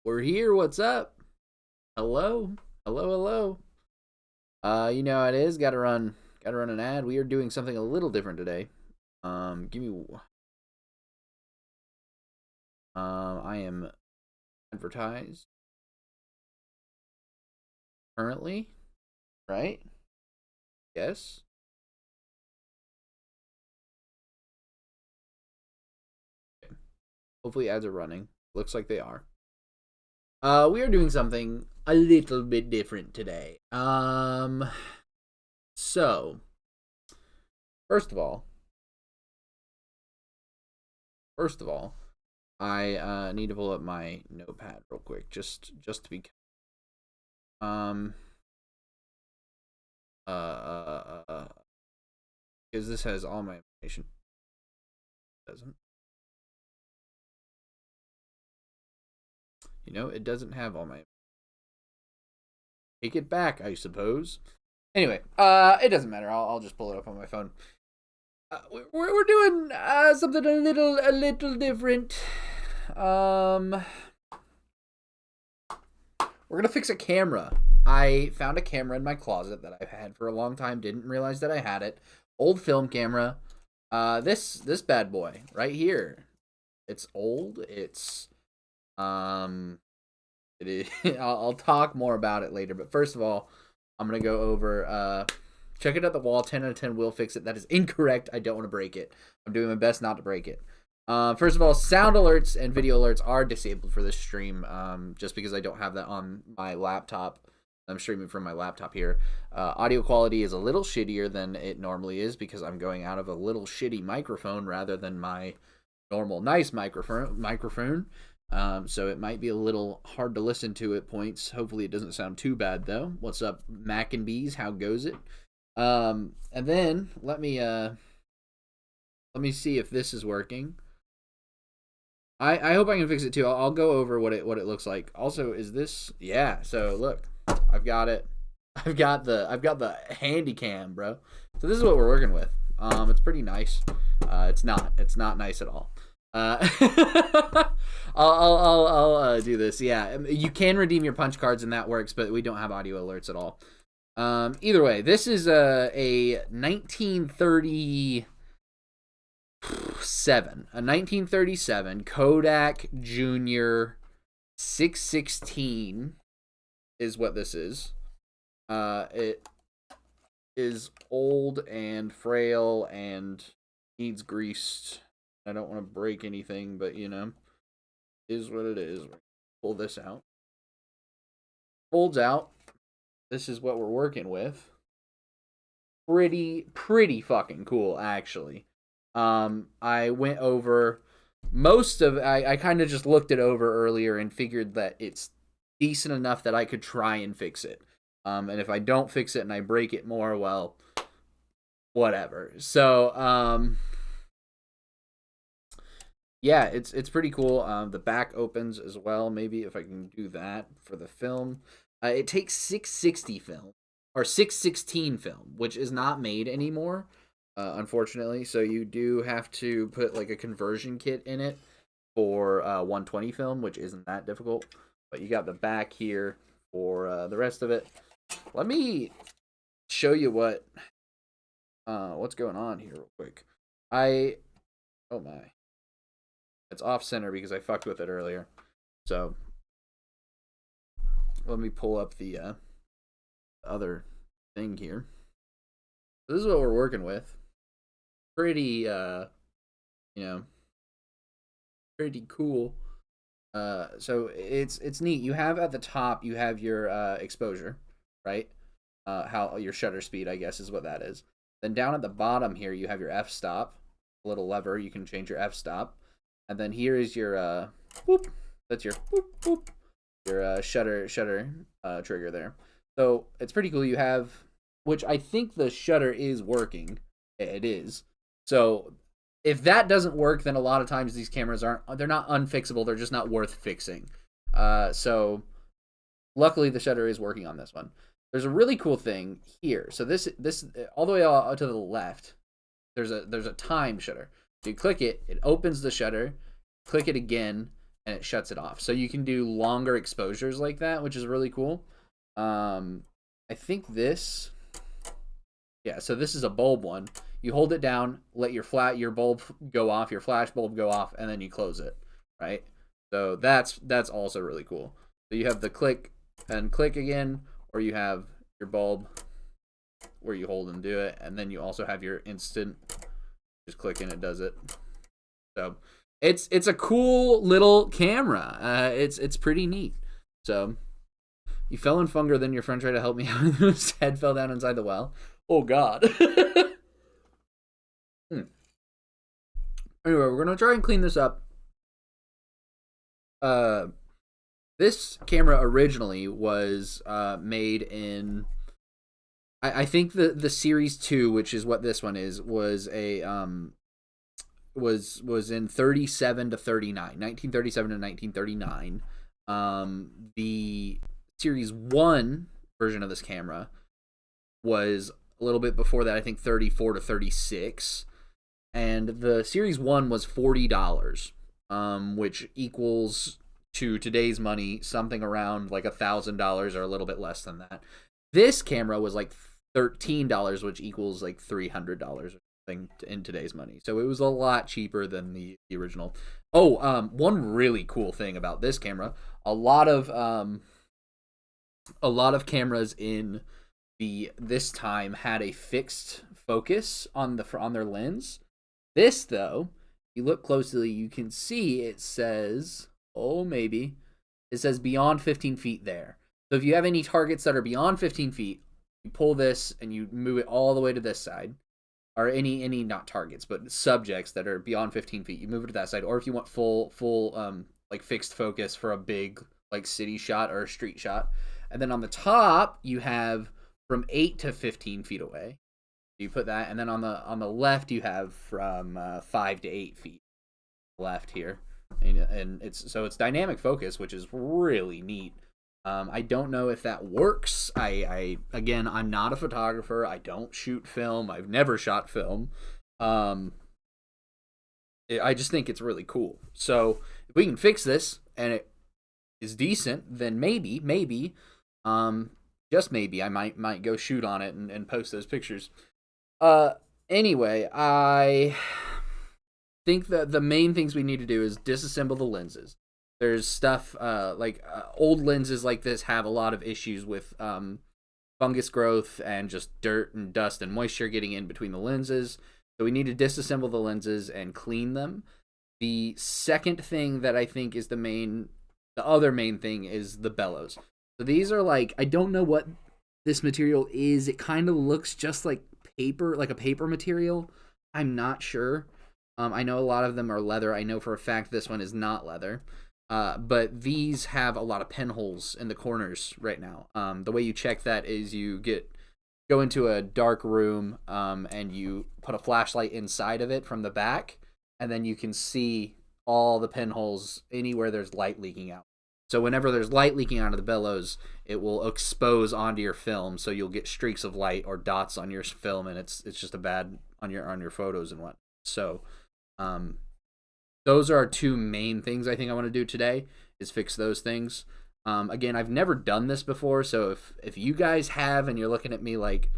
We're here. What's up? Hello, hello. You know how it is. Gotta run an ad. We are doing something a little different today. Give me. I am advertised currently, right? Yes. Hopefully ads are running. Looks like they are. We are doing something a little bit different today. So first of all, first of all, I need to pull up my notepad real quick, just to be um uh uh uh because this has all my information. Doesn't it doesn't have all my. Take it back, I suppose. Anyway, it doesn't matter. I'll just pull it up on my phone. We're doing something a little different. We're gonna fix a camera. I found a camera in my closet that I've had for a long time. Didn't realize that I had it. Old film camera. This bad boy right here. It's old. Um, it is. I'll talk more about it later. But first of all, I'm gonna go over. Check it at the wall. 10 out of 10 will fix it. That is incorrect. I don't want to break it. I'm doing my best not to break it. First of all, sound alerts and video alerts are disabled for this stream, just because I don't have that on my laptop. I'm streaming from my laptop here. Audio quality is a little shittier than it normally is because I'm going out of a little shitty microphone rather than my normal nice microphone. So it might be a little hard to listen to at points. Hopefully it doesn't sound too bad though. What's up, Mac and Bees? How goes it? And then let me see if this is working. I hope I can fix it too. I'll go over what it looks like. Also, is this? Yeah. So look, I've got it. I've got the handy cam, bro. So this is what we're working with. It's pretty nice. It's not nice at all. I'll do this. Yeah, you can redeem your punch cards and that works, but we don't have audio alerts at all. Either way, this is a 1937 Kodak Junior 616 is what this is. It is old and frail and needs greased. I don't want to break anything, but is what it is. Pull this out. Folds out. This is what we're working with. Pretty fucking cool, actually. I went over most of. I kind of just looked it over earlier and figured that it's decent enough that I could try and fix it. And if I don't fix it and I break it more, well, whatever. So, yeah, it's pretty cool. The back opens as well. Maybe if I can do that for the film. It takes 660 film or 616 film, which is not made anymore, unfortunately. So you do have to put like a conversion kit in it for 120 film, which isn't that difficult. But you got the back here for the rest of it. Let me show you what's going on here real quick. Oh my. It's off center because I fucked with it earlier. So let me pull up the other thing here. This is what we're working with. Pretty pretty cool. So it's neat. You have at the top you have your exposure, right? How your shutter speed, I guess, is what that is. Then down at the bottom here you have your f-stop, a little lever, you can change your f-stop. And then here is your whoop. That's your whoop whoop. Your shutter trigger there. So it's pretty cool. You have, which I think the shutter is working. It is. So if that doesn't work, then a lot of times these cameras they're not unfixable. They're just not worth fixing. So luckily the shutter is working on this one. There's a really cool thing here. So this all the way out to the left. There's a time shutter. You click it, it opens the shutter. Click it again, and it shuts it off. So you can do longer exposures like that, which is really cool. I think this, yeah, so this is a bulb one. You hold it down, let your bulb go off, your flash bulb go off, and then you close it, right? So that's also really cool. So you have the click and click again, or you have your bulb where you hold and do it, and then you also have your instant, just click and it does it. So it's a cool little camera. It's pretty neat. So you fell in Funger, then your friend tried to help me out, and his head fell down inside the well. Oh God. Anyway, we're gonna try and clean this up. This camera originally was made in, I think the Series 2, which is what this one is, was a was in 37 to 39, 1937 to 1939. The Series 1 version of this camera was a little bit before that, I think 34 to 36. And the Series 1 was $40, which equals to today's money something around like $1,000 or a little bit less than that. This camera was like $13, which equals like $300 or something in today's money. So it was a lot cheaper than the original. Oh, one really cool thing about this camera, a lot of cameras in this time had a fixed focus on their lens. This, though, if you look closely, you can see it says, it says beyond 15 feet there. So if you have any targets that are beyond 15 feet, you pull this and you move it all the way to this side, or any not targets, but subjects that are beyond 15 feet, you move it to that side. Or if you want full like fixed focus for a big like city shot or a street shot. And then on the top, you have from 8 to 15 feet away. You put that, and then on the left you have from 5 to 8 feet left here, and it's dynamic focus, which is really neat. I don't know if that works. Again, I'm not a photographer. I don't shoot film. I've never shot film. I just think it's really cool. So if we can fix this and it is decent, then maybe, just maybe I might go shoot on it and post those pictures. Anyway, I think that the main things we need to do is disassemble the lenses. There's stuff, old lenses like this have a lot of issues with, fungus growth and just dirt and dust and moisture getting in between the lenses. So we need to disassemble the lenses and clean them. The second thing that I think is the other main thing is the bellows. So these are like, I don't know what this material is. It kind of looks just like paper, like a paper material. I'm not sure. I know a lot of them are leather. I know for a fact this one is not leather. But these have a lot of pinholes in the corners right now. The way you check that is you go into a dark room, and you put a flashlight inside of it from the back, and then you can see all the pinholes anywhere there's light leaking out. So whenever there's light leaking out of the bellows, it will expose onto your film, so you'll get streaks of light or dots on your film, and it's just a bad on your photos and what. So, those are our two main things I think I want to do today, is fix those things. Again, I've never done this before, so if you guys have and you're looking at me like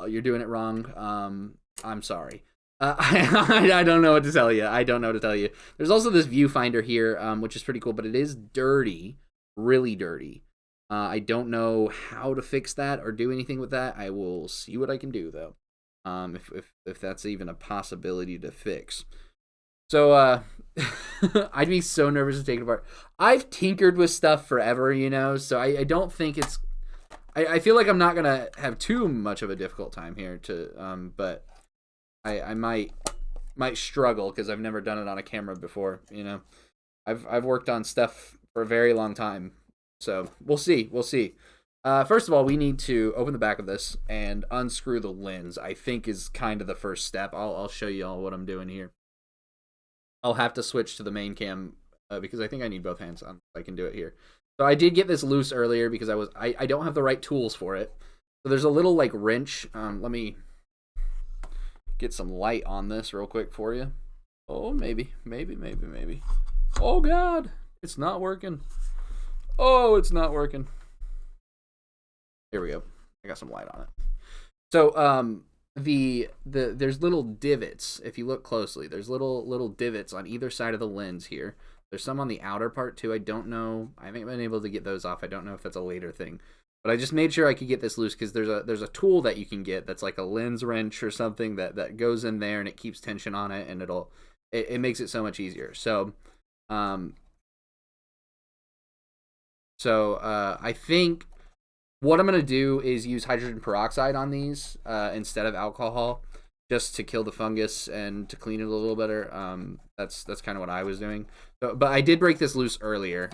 you're doing it wrong, I'm sorry. I don't know what to tell you. There's also this viewfinder here, which is pretty cool, but it is dirty, really dirty. I don't know how to fix that or do anything with that. I will see what I can do though, if that's even a possibility to fix. So I'd be so nervous to take it apart. I've tinkered with stuff forever, so I don't think it's. I feel like I'm not gonna have too much of a difficult time here but. I might struggle because I've never done it on a camera before. I've worked on stuff for a very long time, so we'll see. First of all, we need to open the back of this and unscrew the lens. I think is kind of the first step. I'll show you all what I'm doing here. I'll have to switch to the main cam because I think I need both hands on. I can do it here. So I did get this loose earlier because I don't have the right tools for it. So there's a little like wrench. Let me get some light on this real quick for you. Oh, maybe. Oh God, It's not working. Oh, it's not working. Here we go. I got some light on it. So, there's little divots. If you look closely, there's little divots on either side of the lens here. There's some on the outer part too. I don't know. I haven't been able to get those off. I don't know if that's a later thing. But I just made sure I could get this loose because there's a tool that you can get that's like a lens wrench or something that goes in there and it keeps tension on it and it makes it so much easier. So I think what I'm gonna do is use hydrogen peroxide on these instead of alcohol, just to kill the fungus and to clean it a little better. That's kind of what I was doing. So, but I did break this loose earlier,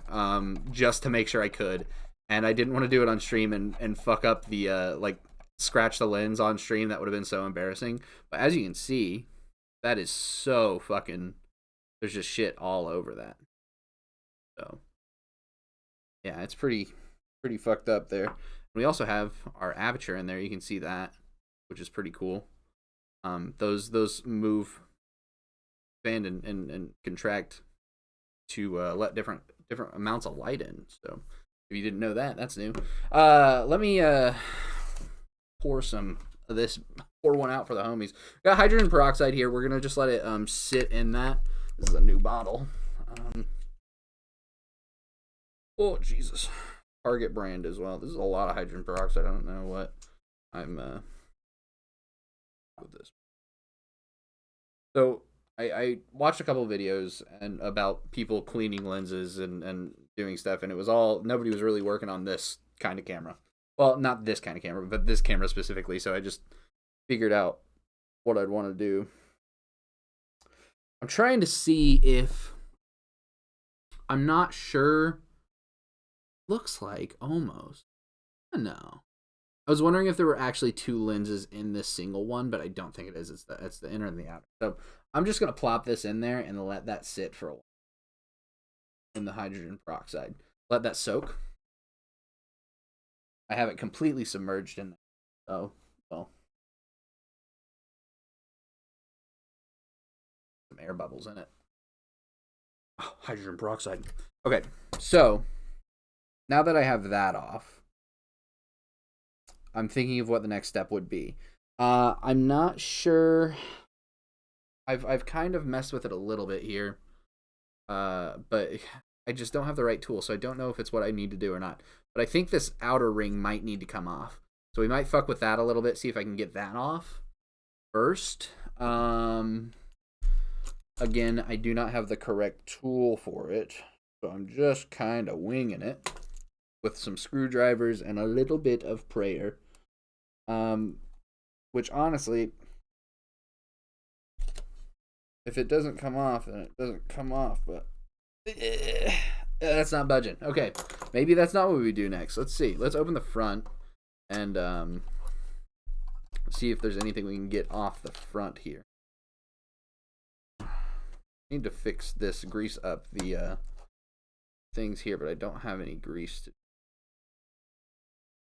just to make sure I could, and I didn't want to do it on stream and fuck up the like scratch the lens on stream. That would have been so embarrassing. But as you can see, that is so fucking. There's just shit all over that. So yeah, it's pretty fucked up there. We also have our aperture in there. You can see that, which is pretty cool. Those move, expand and contract to let different amounts of light in. So if you didn't know that, that's new. Let me pour some of this. Pour one out for the homies. Got hydrogen peroxide here. We're gonna just let it sit in that. This is a new bottle. Oh Jesus. Target brand as well. This is a lot of hydrogen peroxide. I don't know what I'm with this. So I watched a couple of videos and about people cleaning lenses and doing stuff, and it was all nobody was really working on this kind of camera. Well, not this kind of camera, but this camera specifically. So I just figured out what I'd want to do. I'm trying to see if I'm not sure. Looks like almost. No. I was wondering if there were actually two lenses in this single one, but I don't think it is. It's the inner and the outer. So I'm just going to plop this in there and let that sit for a while in the hydrogen peroxide. Let that soak. I have it completely submerged in there. So, well, some air bubbles in it. Oh, hydrogen peroxide. Okay, so now that I have that off, I'm thinking of what the next step would be. I'm not sure. I've kind of messed with it a little bit here, but I just don't have the right tool, so I don't know if it's what I need to do or not. But I think this outer ring might need to come off, so we might fuck with that a little bit, see if I can get that off first. Again, I do not have the correct tool for it, so I'm just kind of winging it with some screwdrivers and a little bit of prayer. Which honestly, if it doesn't come off, then it doesn't come off, but that's not budging. Okay, maybe that's not what we do next. Let's see. Let's open the front and see if there's anything we can get off the front here. Need to fix this, grease up the things here, but I don't have any grease to.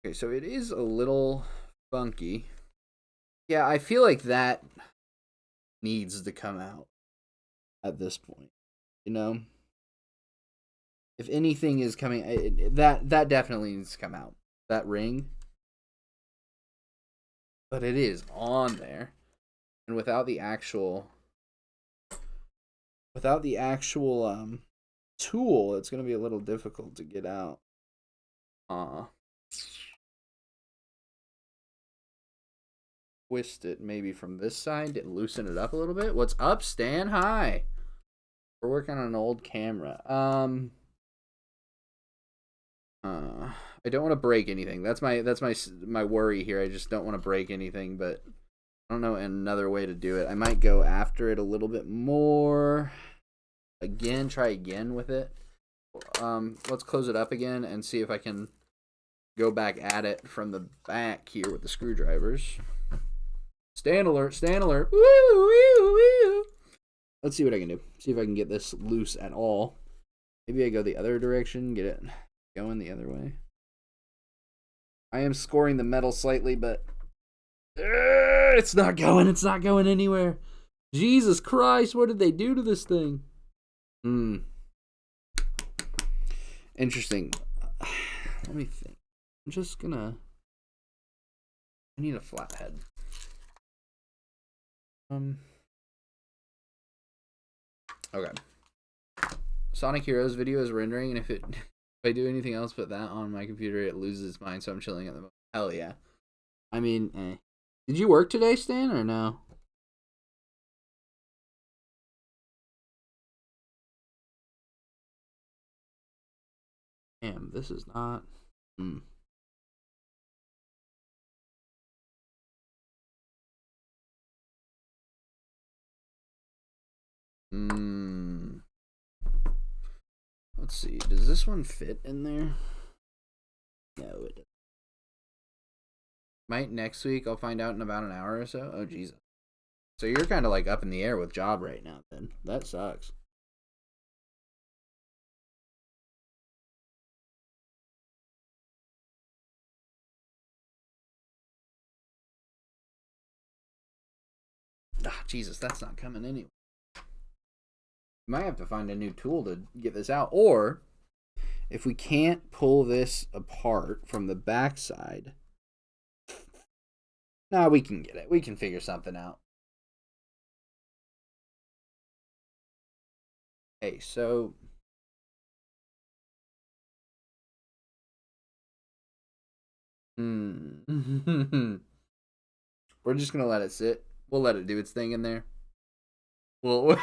Okay, so it is a little funky. Yeah, I feel like that needs to come out at this point. You know, if anything is coming, that definitely needs to come out. That ring, but it is on there, and without the actual tool, it's gonna be a little difficult to get out. Twist it maybe from this side and loosen it up a little bit. What's up, Stan? Hi. We're working on an old camera. I don't want to break anything. That's my worry here. I just don't want to break anything, but I don't know another way to do it. I might go after it a little bit more. Again, try again with it. Let's close it up again and see if I can go back at it from the back here with the screwdrivers. Stand alert, stand alert. Woo, woo, woo. Let's see what I can do. See if I can get this loose at all. Maybe I go the other direction, get it going the other way. I am scoring the metal slightly, but it's not going. It's not going anywhere. Jesus Christ, what did they do to this thing? Interesting. Let me think. I'm just gonna. I need a flathead. Okay. Sonic Heroes video is rendering, and if I do anything else but that on my computer, it loses its mind. So I'm chilling at the moment. Hell yeah. I mean, did you work today, Stan, or no? Damn, this is not. Hmm. Hmm. Let's see. Does this one fit in there? No, it doesn't. Might next week. I'll find out in about an hour or so. Oh, Jesus. So you're kind of like up in the air with job right now, then. That sucks. Ah, Jesus, that's not coming anyway. You might have to find a new tool to get this out. Or, if we can't pull this apart from the backside, nah, we can get it. We can figure something out. Hey, so we're just gonna let it sit. We'll let it do its thing in there. Well,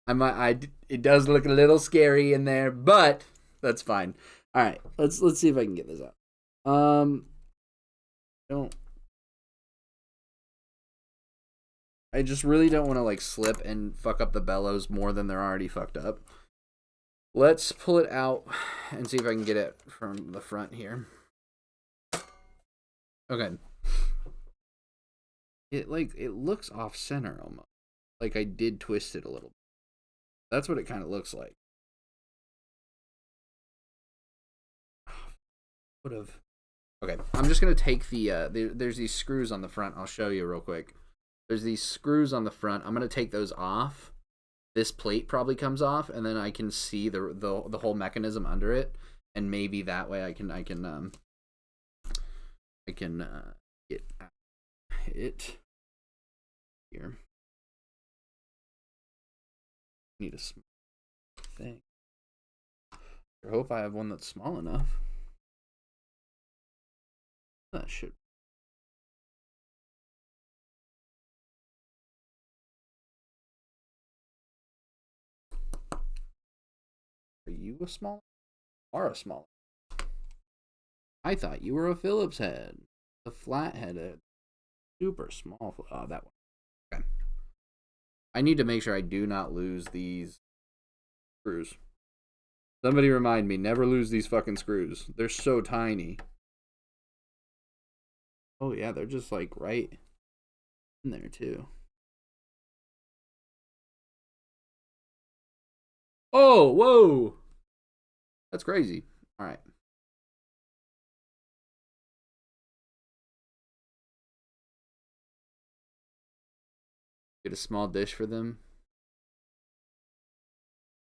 it does look a little scary in there, but that's fine. All right, let's see if I can get this out. Don't. I just really don't want to like slip and fuck up the bellows more than they're already fucked up. Let's pull it out and see if I can get it from the front here. Okay. It looks off center almost. Like I did twist it a little. That's what it kind of looks like. Would have. Okay, I'm just gonna take there's these screws on the front. I'll show you real quick. There's these screws on the front. I'm gonna take those off. This plate probably comes off, and then I can see the whole mechanism under it, and maybe that way I can get it here. Need a small thing. I hope I have one that's small enough. That should. Are you a small? Or a small? I thought you were a Phillips head. The flat-headed. Super small. Oh, that one. Okay. I need to make sure I do not lose these screws. Somebody remind me, never lose these fucking screws. They're so tiny. Oh, yeah, they're just like right in there, too. Oh, whoa. That's crazy. All right. Get a small dish for them.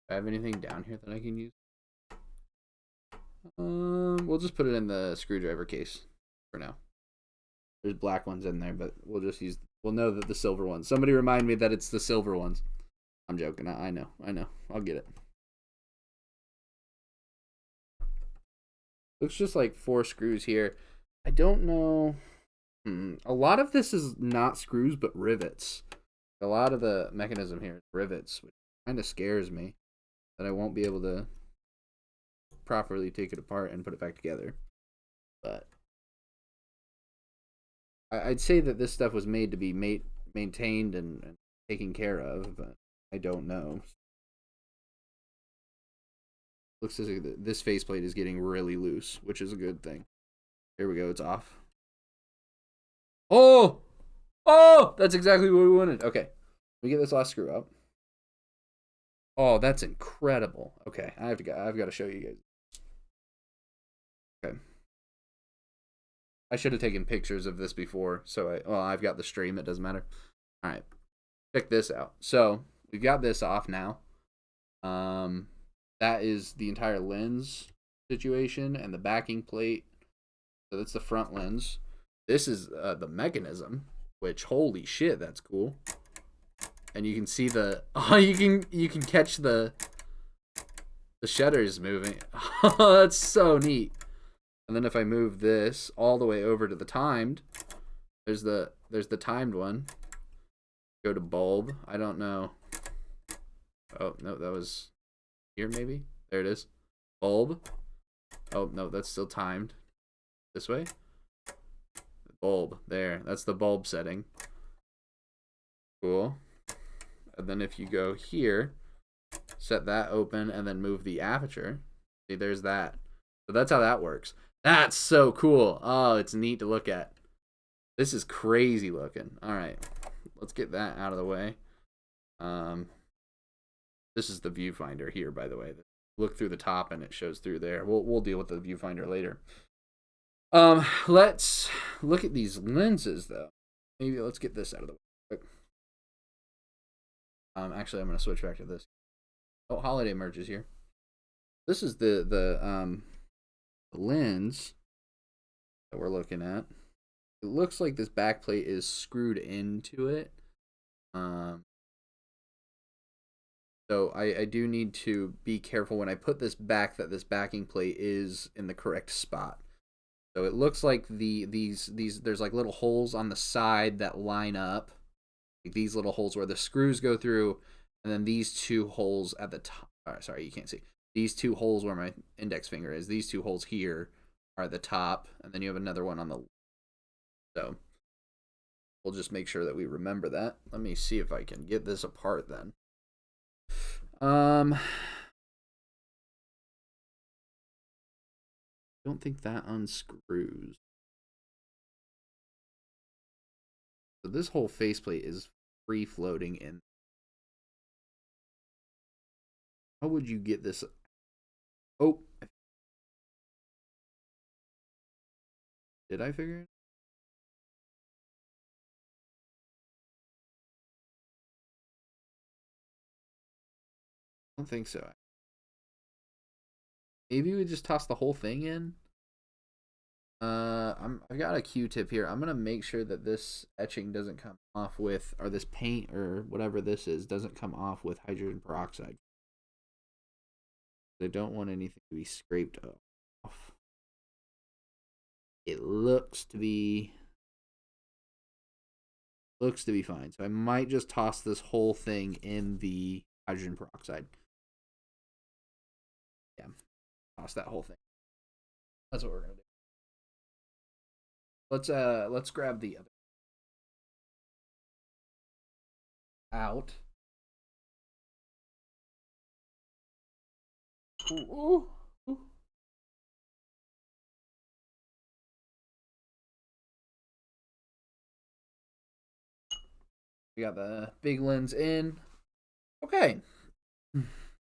Do I have anything down here that I can use? We'll just put it in the screwdriver case for now. There's black ones in there, but we'll just use. We'll know that the silver ones. Somebody remind me that it's the silver ones. I'm joking. I know. I'll get it. Looks just like 4 screws here. I don't know. A lot of this is not screws, but rivets. A lot of the mechanism here is rivets, which kind of scares me that I won't be able to properly take it apart and put it back together. But I'd say that this stuff was made to be maintained and taken care of, but I don't know. Looks as if this faceplate is getting really loose, which is a good thing. Here we go, it's off. Oh! Oh! That's exactly what we wanted. Okay. We get this last screw up. Oh, that's incredible. Okay, I've got to show you guys. Okay. I should have taken pictures of this before, so I've got the stream, it doesn't matter. All right. Check this out. So, we've got this off now. that is the entire lens situation and the backing plate. So that's the front lens. This is the mechanism, which holy shit, that's cool. And you can see the oh, you can catch the shutters moving. Oh, that's so neat. And then if I move this all the way over to the timed, there's the timed one. Go to bulb. I don't know. Oh no, that was here maybe. There it is. Bulb. Oh no, that's still timed. This way. Bulb. There. That's the bulb setting. Cool. And then if you go here, set that open and then move the aperture. See, there's that. So that's how that works. That's so cool. Oh, it's neat to look at. This is crazy looking. All right, let's get that out of the way. This is the viewfinder here, by the way. Look through the top and it shows through there. We'll deal with the viewfinder later. Let's look at these lenses though. Maybe let's get this out of the way. Actually, I'm gonna switch back to this. Oh, holiday merch is here. This is the lens that we're looking at. It looks like this back plate is screwed into it. So I do need to be careful when I put this back that this backing plate is in the correct spot. So it looks like these there's like little holes on the side that line up. Like these little holes where the screws go through, and then these two holes at the top. Sorry, you can't see. These two holes where my index finger is. These two holes here are at the top, and then you have another one on the. So we'll just make sure that we remember that. Let me see if I can get this apart then. Don't think that unscrews. So this whole faceplate is free floating in. How would you get this? Oh, did I figure it? I don't think so. Maybe we just toss the whole thing in. I've got a Q-tip here. I'm gonna make sure that this etching doesn't come off with, or this paint or whatever this is doesn't come off with hydrogen peroxide. I don't want anything to be scraped off. It looks to be fine. So I might just toss this whole thing in the hydrogen peroxide. Yeah, toss that whole thing. That's what we're gonna do. Let's grab the other out. Ooh, ooh. We got the big lens in. Okay.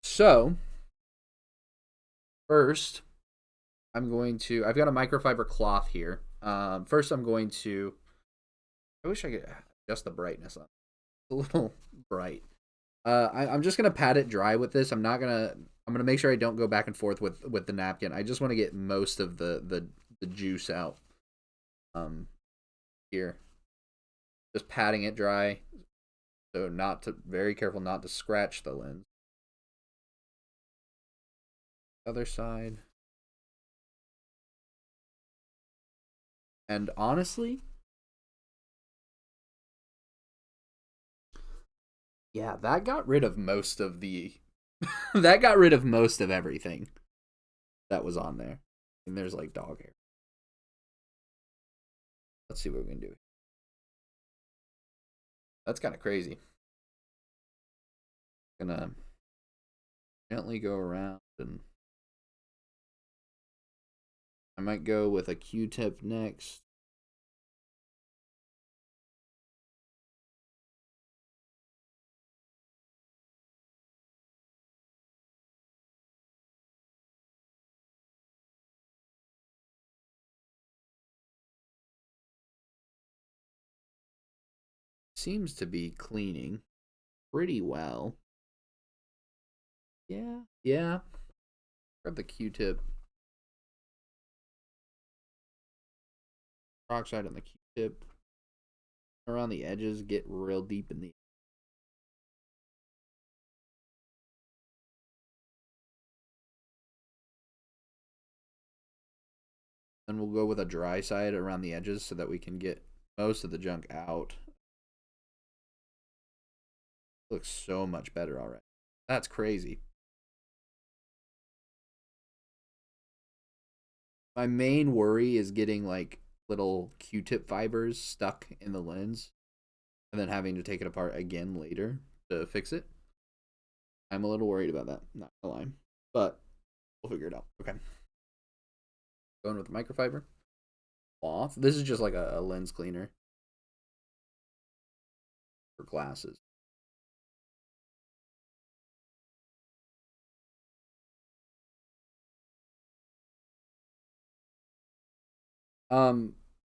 So, first, I've got a microfiber cloth here. First, I'm going to, I wish I could adjust the brightness up. It's a little bright. I'm just going to pat it dry with this. I'm going to make sure I don't go back and forth with the napkin. I just want to get most of the juice out. Here. Just patting it dry. So very careful not to scratch the lens. Other side. And honestly, yeah, that got rid of most of the that got rid of most of everything that was on there. And there's like dog hair. Let's see what we can do. That's kind of crazy. Gonna gently go around, and I might go with a Q-tip next. Seems to be cleaning pretty well. Yeah. Grab the Q-tip. Peroxide on the Q-tip. Around the edges, get real deep in the. Then we'll go with a dry side around the edges so that we can get most of the junk out. Looks so much better already. That's crazy. My main worry is getting like little Q-tip fibers stuck in the lens and then having to take it apart again later to fix it. I'm a little worried about that, not gonna lie. But we'll figure it out. Okay. Going with the microfiber. Cloth. This is just like a lens cleaner for glasses.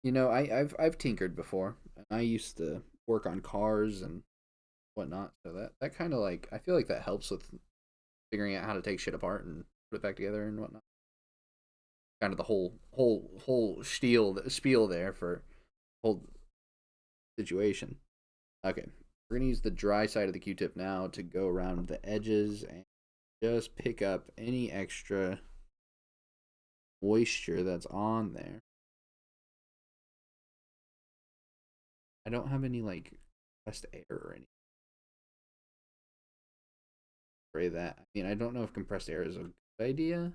You know, I've tinkered before. I used to work on cars and whatnot, so that kind of like I feel like that helps with figuring out how to take shit apart and put it back together and whatnot. Kind of the whole spiel there for whole situation. Okay, we're gonna use the dry side of the Q-tip now to go around the edges and just pick up any extra moisture that's on there. I don't have any like compressed air or anything. Spray that. I mean, I don't know if compressed air is a good idea.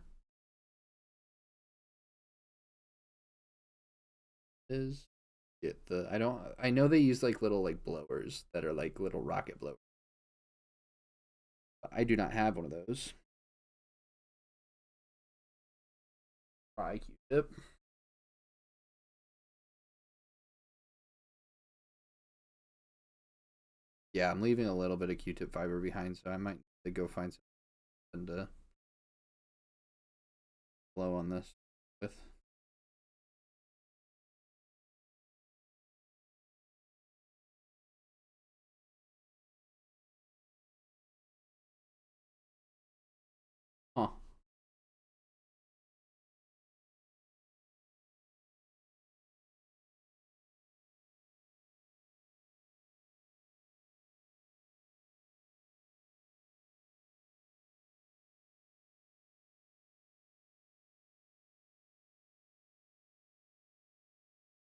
Is get the I know they use like little like blowers that are like little rocket blowers. I do not have one of those. Try Q-tip. Yeah, I'm leaving a little bit of Q-tip fiber behind, so I might need to go find something to blow on this with. Huh.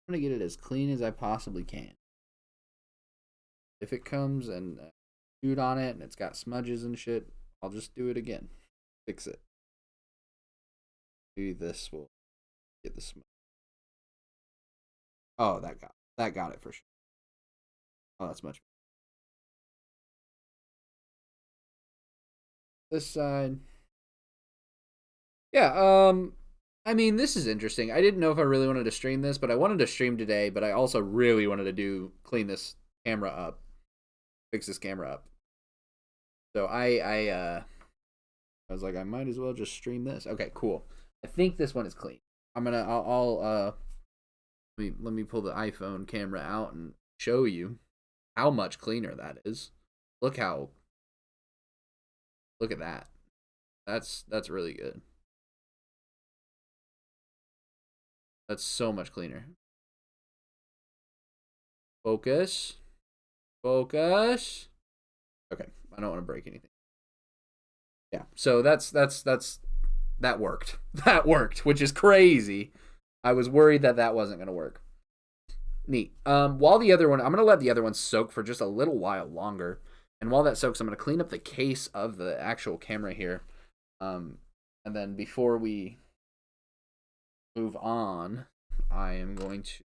I'm gonna get it as clean as I possibly can. If it comes and food on it and it's got smudges and shit, I'll just do it again. Fix it. Maybe this will get the smudge. Oh, that got it for sure. Oh, that's much better. This side. Yeah, I mean, this is interesting. I didn't know if I really wanted to stream this, but I wanted to stream today, but I also really wanted to clean this camera up. Fix this camera up. So I was like, I might as well just stream this. Okay, cool. I think this one is clean. I'll let me pull the iPhone camera out and show you how much cleaner that is. Look at that. That's really good. That's so much cleaner. Focus. Focus. Okay, I don't want to break anything. Yeah, so that worked. That worked, which is crazy. I was worried that wasn't going to work. Neat. While the other one, I'm going to let the other one soak for just a little while longer. And while that soaks, I'm going to clean up the case of the actual camera here. And then before we move on, I am going to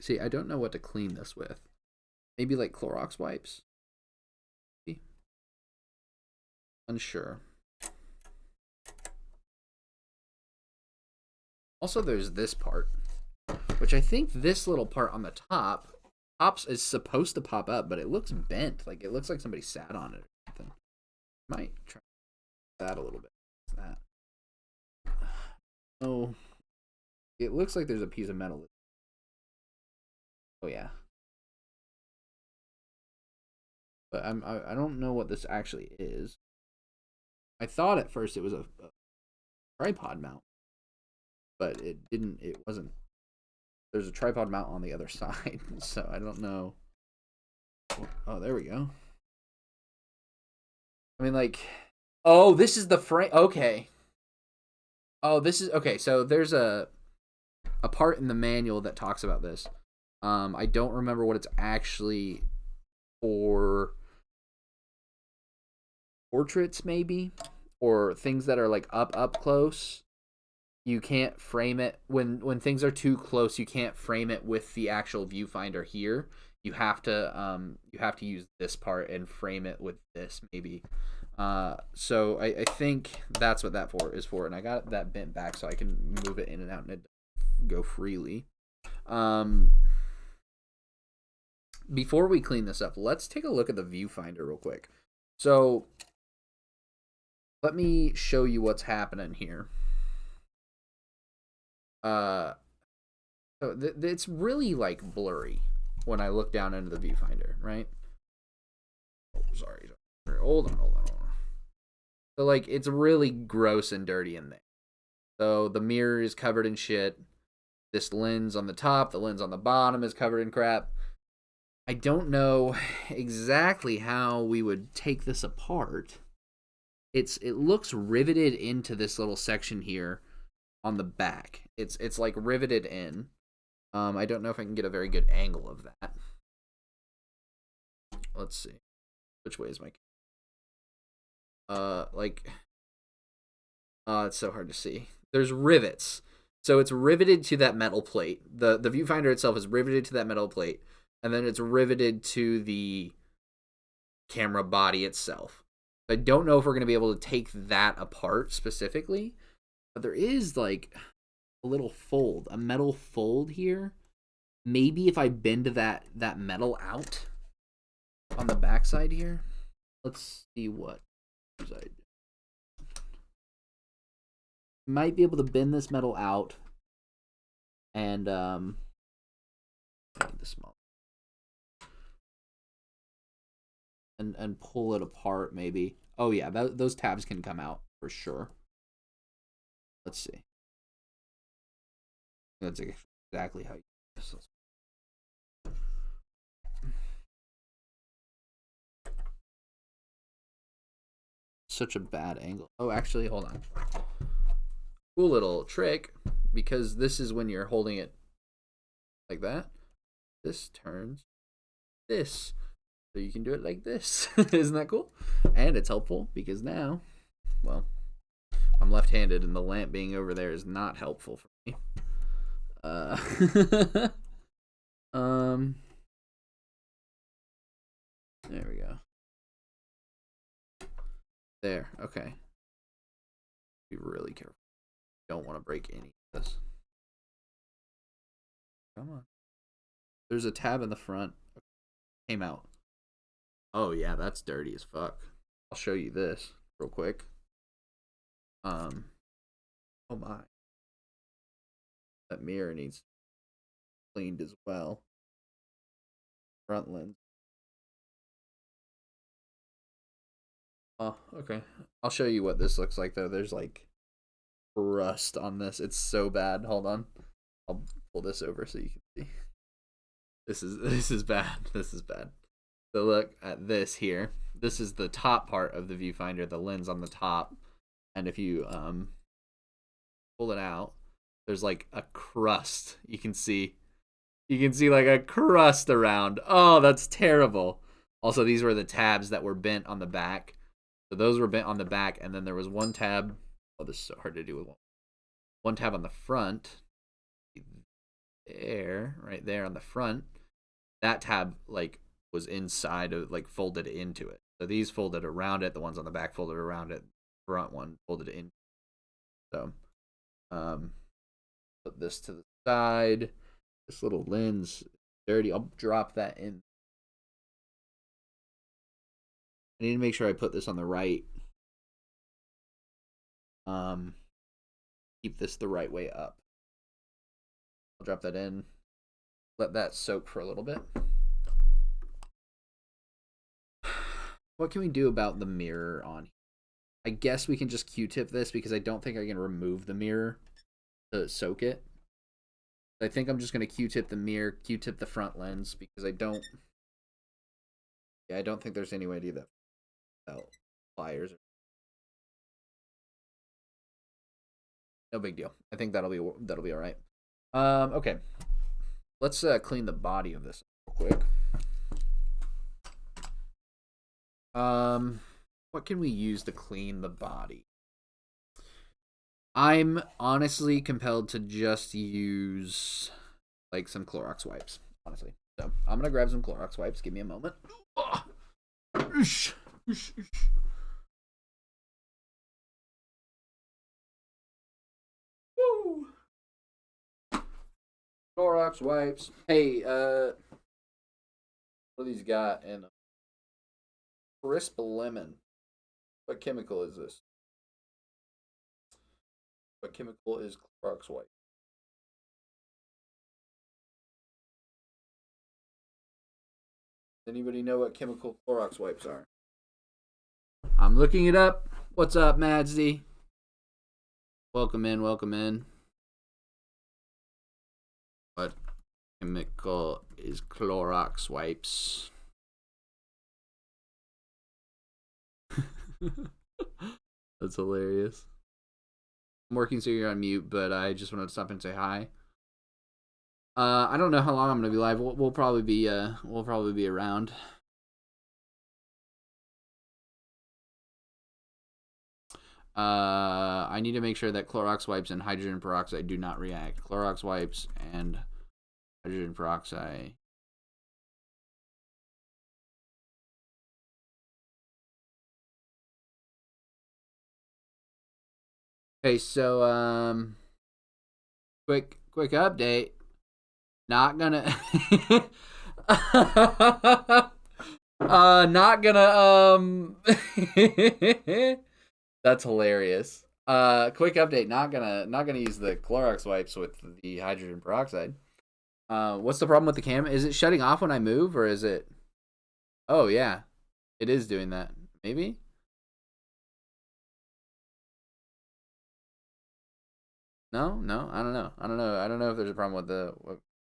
see, I don't know what to clean this with. Maybe like Clorox wipes? Unsure. Also, there's this part, which I think this little part on the top is supposed to pop up, but it looks bent. Like it looks like somebody sat on it or something. Might try that a little bit. What's that? Oh, it looks like there's a piece of metal. Oh yeah, but I don't know what this actually is. I thought at first it was a tripod mount, but it didn't. It wasn't. There's a tripod mount on the other side, so I don't know. Oh, there we go. I mean, like, oh, this is the frame. Okay. Oh, this is okay. So there's a part in the manual that talks about this. I don't remember what it's actually for. Portraits, maybe, or things that are like up close. You can't frame it when things are too close. You can't frame it with the actual viewfinder here. You have to use this part and frame it with this maybe. So I think that's what that is for, and I got that bent back so I can move it in and out and it go freely. Before we clean this up, let's take a look at the viewfinder real quick. So let me show you what's happening here. So it's really like blurry when I look down into the viewfinder, right? Oh, sorry. Hold on. So like it's really gross and dirty in there. So the mirror is covered in shit. This lens on the top, the lens on the bottom is covered in crap. I don't know exactly how we would take this apart. It looks riveted into this little section here on the back. It's like riveted in. I don't know if I can get a very good angle of that. Let's see. Which way is my it's so hard to see. There's rivets. So it's riveted to that metal plate. The viewfinder itself is riveted to that metal plate, and then it's riveted to the camera body itself. I don't know if we're going to be able to take that apart specifically, but there is like a little fold, a metal fold here. Maybe if I bend that metal out on the backside here. Let's see what I do. Might be able to bend this metal out and the small and pull it apart maybe. Oh yeah, those tabs can come out for sure. Let's see. That's exactly how you do this. Such a bad angle. Oh, actually, hold on. Cool little trick, because this is when you're holding it like that. This turns this. So you can do it like this. Isn't that cool? And it's helpful because now, well, I'm left-handed and the lamp being over there is not helpful for me. There we go. There, okay. Be really careful. Don't want to break any of this. Come on. There's a tab in the front. Came out. Oh yeah, that's dirty as fuck. I'll show you this real quick. Oh my. That mirror needs cleaned as well. Front lens. Oh, okay. I'll show you what this looks like though. There's like rust on this. It's so bad. Hold on. I'll pull this over so you can see. This is bad. This is bad. So look at this here. This is the top part of the viewfinder, the lens on the top. And if you pull it out, there's like a crust. You can see like a crust around. Oh, that's terrible. Also, these were the tabs that were bent on the back. So those were bent on the back, and then there was one tab. Oh, this is so hard to do with one tab on the front. There, right there on the front. That tab like was inside of, like, folded into it. So these folded around it. The ones on the back folded around it. The front one folded in. So, put this to the side. This little lens dirty. I'll drop that in. I need to make sure I put this on the right. Keep this the right way up. I'll drop that in. Let that soak for a little bit. What can we do about the mirror on here? I guess we can just Q-tip this because I don't think I can remove the mirror to soak it. I think I'm just going to Q-tip the mirror, Q-tip the front lens because I don't think there's any way to do that without pliers. No big deal. I think that'll be all right. Okay. Let's clean the body of this real quick. What can we use to clean the body? I'm honestly compelled to just use like some Clorox wipes, honestly. So I'm gonna grab some Clorox wipes. Give me a moment. Woo! Clorox wipes. Hey, what do these got in them? Crisp lemon. What chemical is this? What chemical is Clorox wipe? Does anybody know what chemical Clorox wipes are? I'm looking it up. What's up, Madsy? Welcome in, welcome in. What chemical is Clorox wipes? That's hilarious. I'm working, so you're on mute, but I just wanted to stop and say hi. I don't know how long I'm gonna be live. We'll probably be around. I need to make sure that Clorox wipes and hydrogen peroxide do not react. Clorox wipes and hydrogen peroxide. Okay, so quick update. Not gonna not gonna that's hilarious. Quick update, not gonna use the Clorox wipes with the hydrogen peroxide. What's the problem with the camera? Is it shutting off when I move, or is it? Oh yeah, it is doing that. Maybe. No, I don't know. I don't know if there's a problem with the.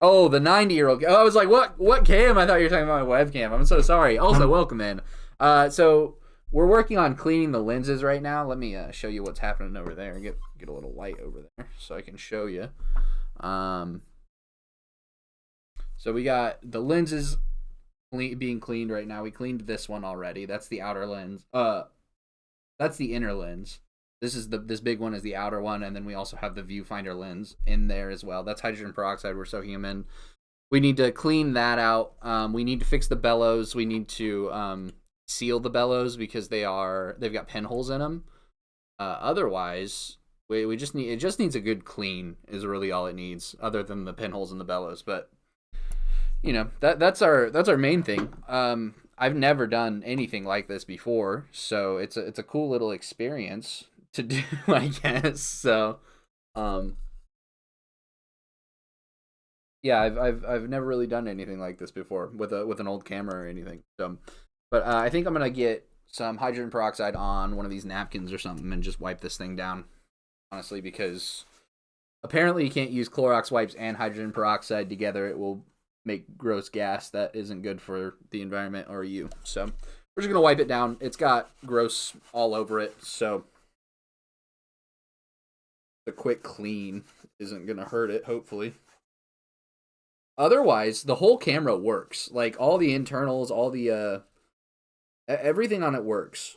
Oh, the 90-year-old. Oh, I was like, what cam? I thought you were talking about my webcam. I'm so sorry. Also, welcome in. So we're working on cleaning the lenses right now. Let me show you what's happening over there. Get a little light over there so I can show you. So we got the lenses being cleaned right now. We cleaned this one already. That's the outer lens. That's the inner lens. This big one is the outer one, and then we also have the viewfinder lens in there as well. That's hydrogen peroxide we're soaking them in. We need to clean that out. We need to fix the bellows. We need to seal the bellows because they've got pinholes in them. Otherwise, we just need it just needs a good clean is really all it needs, other than the pinholes in the bellows. But you know that's our main thing. I've never done anything like this before, so it's a cool little experience to do, I guess. So, yeah, I've never really done anything like this before with an old camera or anything. So, but I think I'm gonna get some hydrogen peroxide on one of these napkins or something and just wipe this thing down. Honestly, because apparently you can't use Clorox wipes and hydrogen peroxide together. It will make gross gas that isn't good for the environment or you. So we're just gonna wipe it down. It's got gross all over it, so the quick clean isn't gonna hurt it, hopefully. Otherwise, the whole camera works. Like all the internals, all the everything on it works.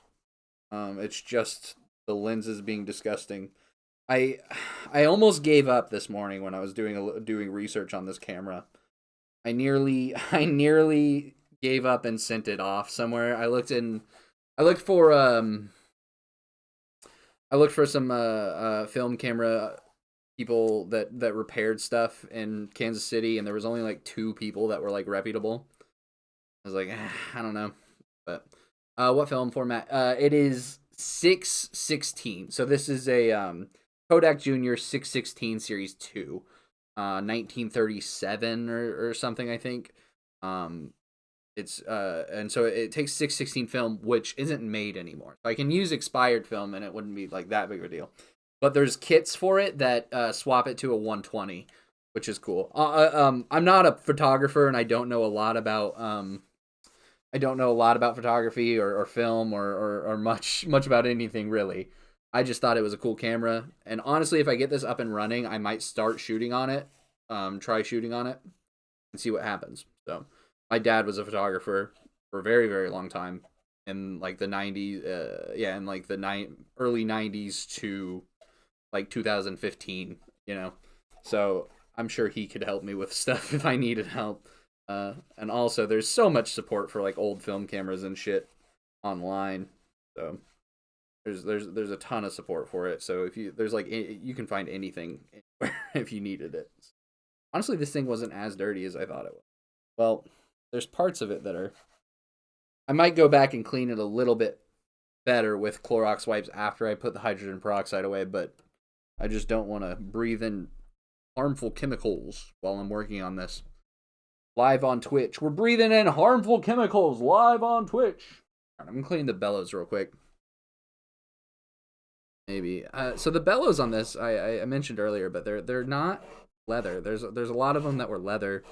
It's just the lenses being disgusting. I almost gave up this morning when I was doing research on this camera. I nearly gave up and sent it off somewhere. I looked for some film camera people that repaired stuff in Kansas City, and there was only like 2 people that were like reputable. I was like, I don't know, but what film format? It is 616. So this is a Kodak Junior 616 Series 2, 1937 or something, I think. And so it takes 616 film, which isn't made anymore. So I can use expired film and it wouldn't be like that big of a deal. But there's kits for it that swap it to a 120, which is cool. I'm not a photographer and I don't know a lot about photography or film or much about anything really. I just thought it was a cool camera, and honestly, if I get this up and running, I might start shooting on it, try shooting on it, and see what happens. So, my dad was a photographer for a very very long time in like the 90s, in like the early 90s to like 2015, you know. So I'm sure he could help me with stuff if I needed help. And also, there's so much support for like old film cameras and shit online. So there's a ton of support for it. So if you can find anything anywhere if you needed it. Honestly, this thing wasn't as dirty as I thought it was. Well, there's parts of it that are. I might go back and clean it a little bit better with Clorox wipes after I put the hydrogen peroxide away, but I just don't want to breathe in harmful chemicals while I'm working on this. Live on Twitch. We're breathing in harmful chemicals live on Twitch. Right, I'm going to clean the bellows real quick. Maybe. So the bellows on this, I mentioned earlier, but they're not leather. There's a lot of them that were leather,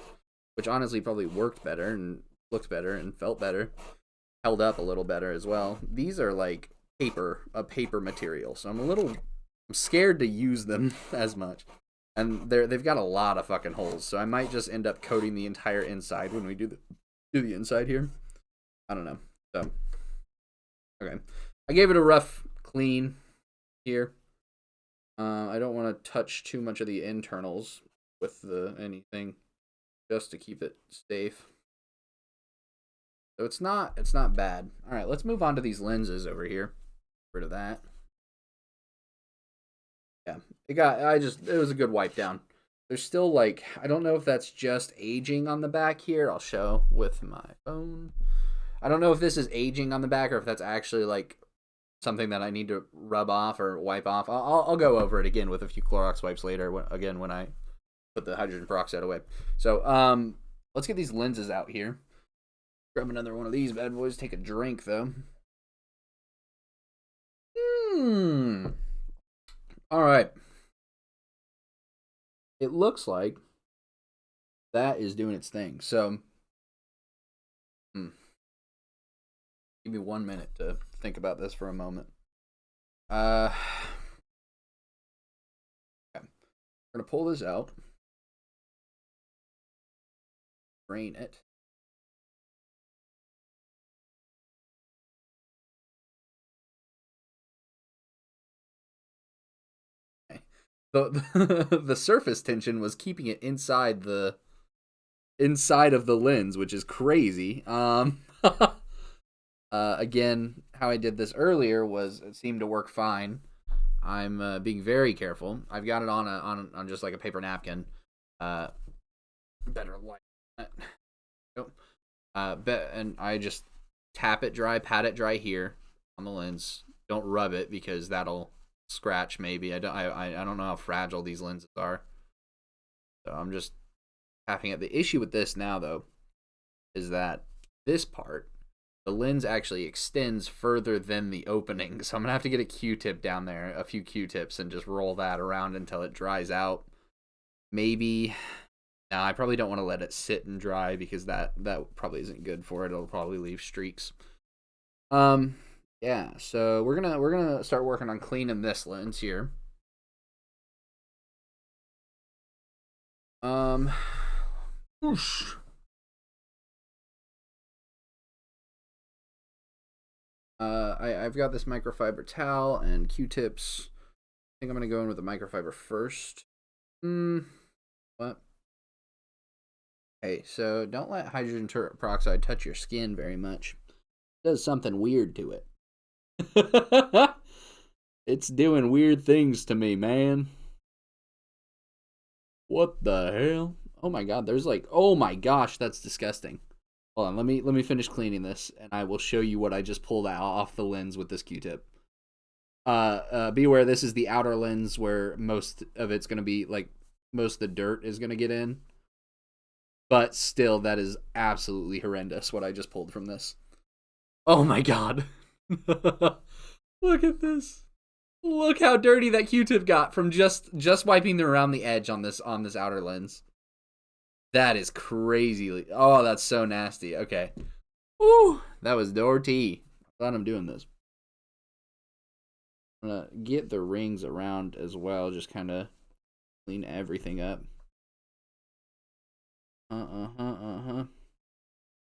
which honestly probably worked better and looked better and felt better. Held up a little better as well. These are like a paper material, so I'm scared to use them as much. And they've got a lot of fucking holes, so I might just end up coating the entire inside when we do the inside here. I don't know. So, okay. I gave it a rough clean here. I don't want to touch too much of the internals with anything, just to keep it safe. So it's not bad. All right, let's move on to these lenses over here. Get rid of that. Yeah, it was a good wipe down. There's still like, I don't know if that's just aging on the back here. I'll show with my phone. I don't know if this is aging on the back or if that's actually like something that I need to rub off or wipe off. I'll go over it again with a few Clorox wipes later when I put the hydrogen peroxide away. So let's get these lenses out here. Grab another one of these bad boys. Take a drink though. All right. It looks like that is doing its thing. So, give me 1 minute to think about this for a moment. Okay. We're gonna pull this out, drain it. Okay. The surface tension was keeping it inside of the lens, which is crazy. Again, how I did this earlier was it seemed to work fine. I'm being very careful. I've got it on just like a paper napkin. Better light. Nope. And I just pat it dry here on the lens. Don't rub it because that'll scratch maybe. I don't know how fragile these lenses are. So I'm just tapping it. The issue with this now though is that this part, the lens actually extends further than the opening. So I'm gonna have to get a Q-tip down there, a few Q-tips, and just roll that around until it dries out. Maybe. Now I probably don't want to let it sit and dry because that probably isn't good for it. It'll probably leave streaks. Yeah, so we're gonna start working on cleaning this lens here. Whoosh. I've got this microfiber towel and Q-tips. I think I'm gonna go in with the microfiber first. What? Okay, so don't let hydrogen peroxide touch your skin very much. It does something weird to it. It's doing weird things to me, man. What the hell? Oh my god, there's like, oh my gosh, that's disgusting. Hold on, let me finish cleaning this, and I will show you what I just pulled out off the lens with this Q-tip. Be aware this is the outer lens where most of it's gonna be like most of the dirt is gonna get in. But still, that is absolutely horrendous what I just pulled from this. Oh my god. Look at this. Look how dirty that Q-tip got from just wiping around the edge on this outer lens. That is crazy. Oh, that's so nasty. Okay. Ooh, that was dirty. Glad I'm doing this. I'm gonna get the rings around as well, just kind of clean everything up. And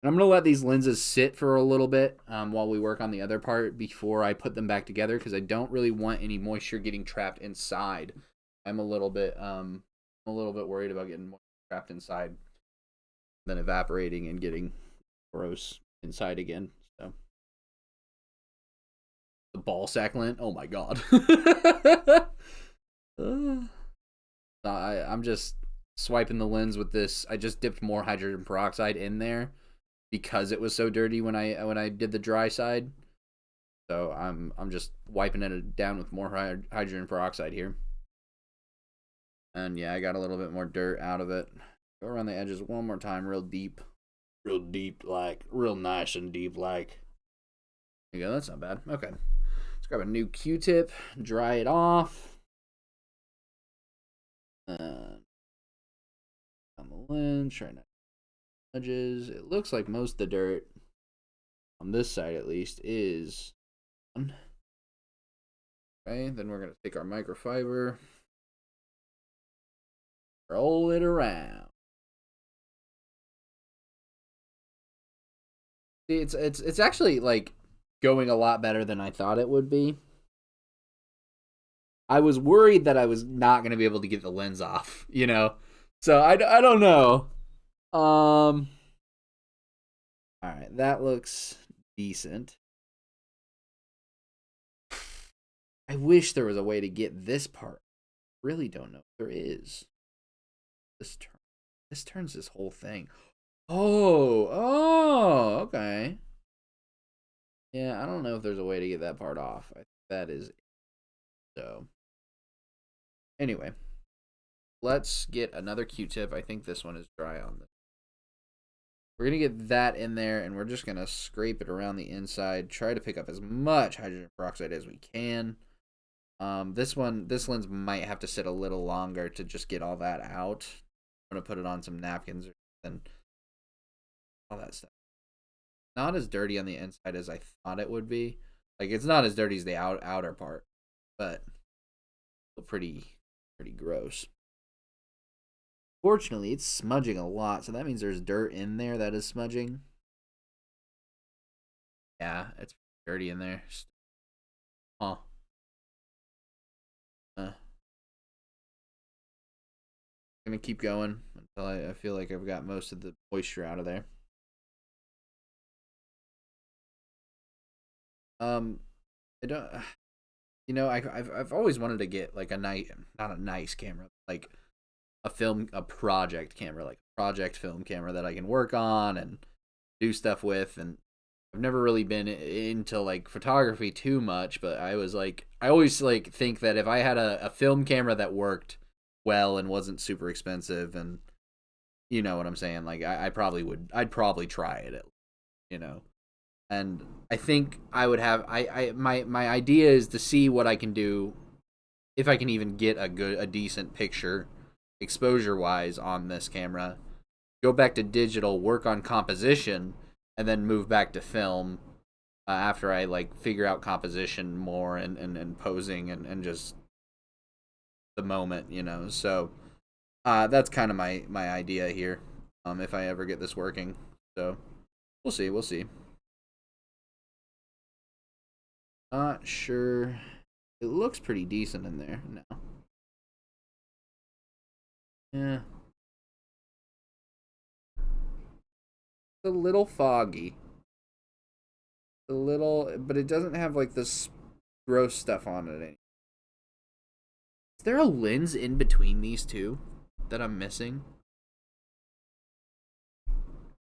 I'm going to let these lenses sit for a little bit while we work on the other part before I put them back together, because I don't really want any moisture getting trapped inside. I'm a little bit worried about getting moisture trapped inside, then evaporating and getting gross inside again. So the ball sack lint, oh my god. I'm just swiping the lens with this. I just dipped more hydrogen peroxide in there because it was so dirty when I did the dry side. So I'm just wiping it down with more hydrogen peroxide here. And yeah, I got a little bit more dirt out of it. Go around the edges one more time, real deep, like real nice and deep, like. There you go. That's not bad. Okay, let's grab a new Q-tip, dry it off. On the lens, try not edges. It looks like most of the dirt on this side, at least, is done. Okay, then we're gonna take our microfiber, roll it around. See, it's actually like going a lot better than I thought it would be. I was worried that I was not gonna be able to get the lens off, you know. So I don't know. All right, that looks decent. I wish there was a way to get this part. Really don't know if there is. This turns this whole thing. Oh, okay. Yeah, I don't know if there's a way to get that part off. I think that is it. So. Anyway, let's get another Q-tip. I think this one is dry on this. We're going to get that in there, and we're just going to scrape it around the inside. Try to pick up as much hydrogen peroxide as we can. This lens might have to sit a little longer to just get all that out. I'm going to put it on some napkins or something. All that stuff. Not as dirty on the inside as I thought it would be. Like, it's not as dirty as the outer part, but still pretty gross. Fortunately, it's smudging a lot, so that means there's dirt in there that is smudging. Yeah, it's dirty in there. Huh. I'm gonna keep going until I feel like I've got most of the moisture out of there. I don't, you know, I've always wanted to get like not a nice camera, like a project camera, like a project film camera that I can work on and do stuff with. And I've never really been into like photography too much, but I always like think that if I had a film camera that worked well and wasn't super expensive, and you know what I'm saying, like I'd probably try it, you know. And I think I would have my idea is to see what I can do, if I can even get a decent picture exposure wise on this camera, go back to digital, work on composition, and then move back to film after I like figure out composition more and posing and just the moment, you know. So that's kind of my idea here, if I ever get this working. So we'll see. Not sure. It looks pretty decent in there now. Yeah. It's a little foggy. A little, but it doesn't have like this gross stuff on it. Is there a lens in between these two that I'm missing?